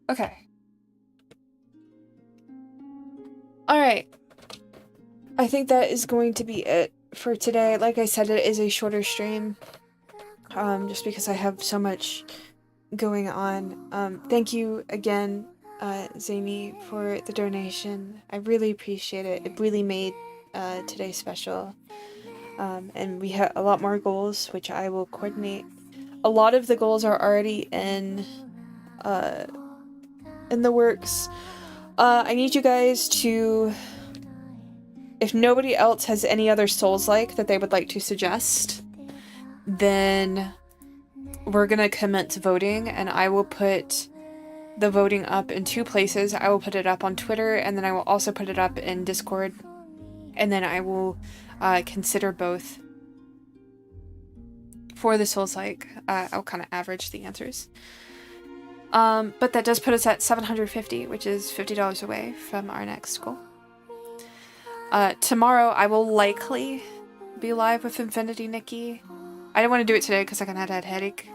Okay. Alright. I think that is going to be it for today. Like I said, it is a shorter stream. Just because I have so much going on. Thank you again, Zany, for the donation. I really appreciate it. It really made today special. And we have a lot more goals, which I will coordinate. A lot of the goals are already in the works. I need you guys to, if nobody else has any other Souls-like that they would like to suggest, then we're gonna commence voting, and I will put the voting up in 2 places. I will put it up on Twitter, and then I will also put it up in Discord, and then I will consider both for the Souls-like. I'll kind of average the answers. But that does put us at 750, which is $50 away from our next goal. Tomorrow I will likely be live with Infinity Nikki. I didn't want to do it today because I kind of had a headache.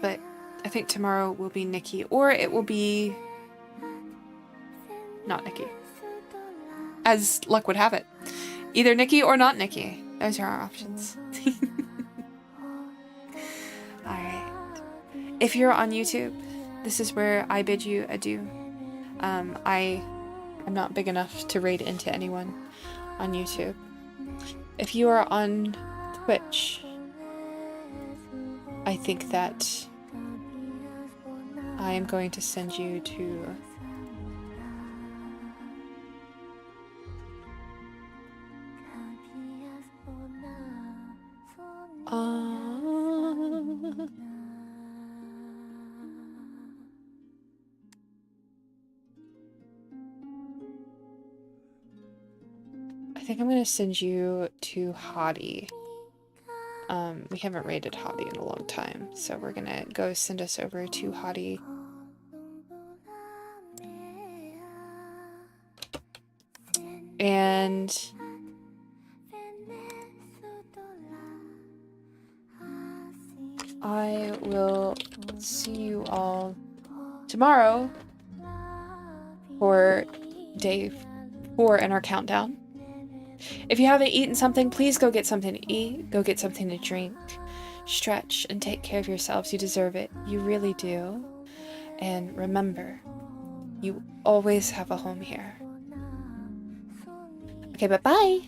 But I think tomorrow will be Nikki, or it will be not Nikki. As luck would have it. Either Nikki or not Nikki. Those are our options. Alright. If you're on YouTube, this is where I bid you adieu. I am not big enough to raid into anyone on YouTube. If you are on Twitch, I think that I am going to send you to I think I'm going to send you to Hottie. We haven't raided Hottie in a long time, so we're going to go send us over to Hottie. And I will see you all tomorrow for day 4 in our countdown. If you haven't eaten something, please go get something to eat. Go get something to drink. Stretch and take care of yourselves. You deserve it. You really do. And remember, you always have a home here. Okay, bye-bye.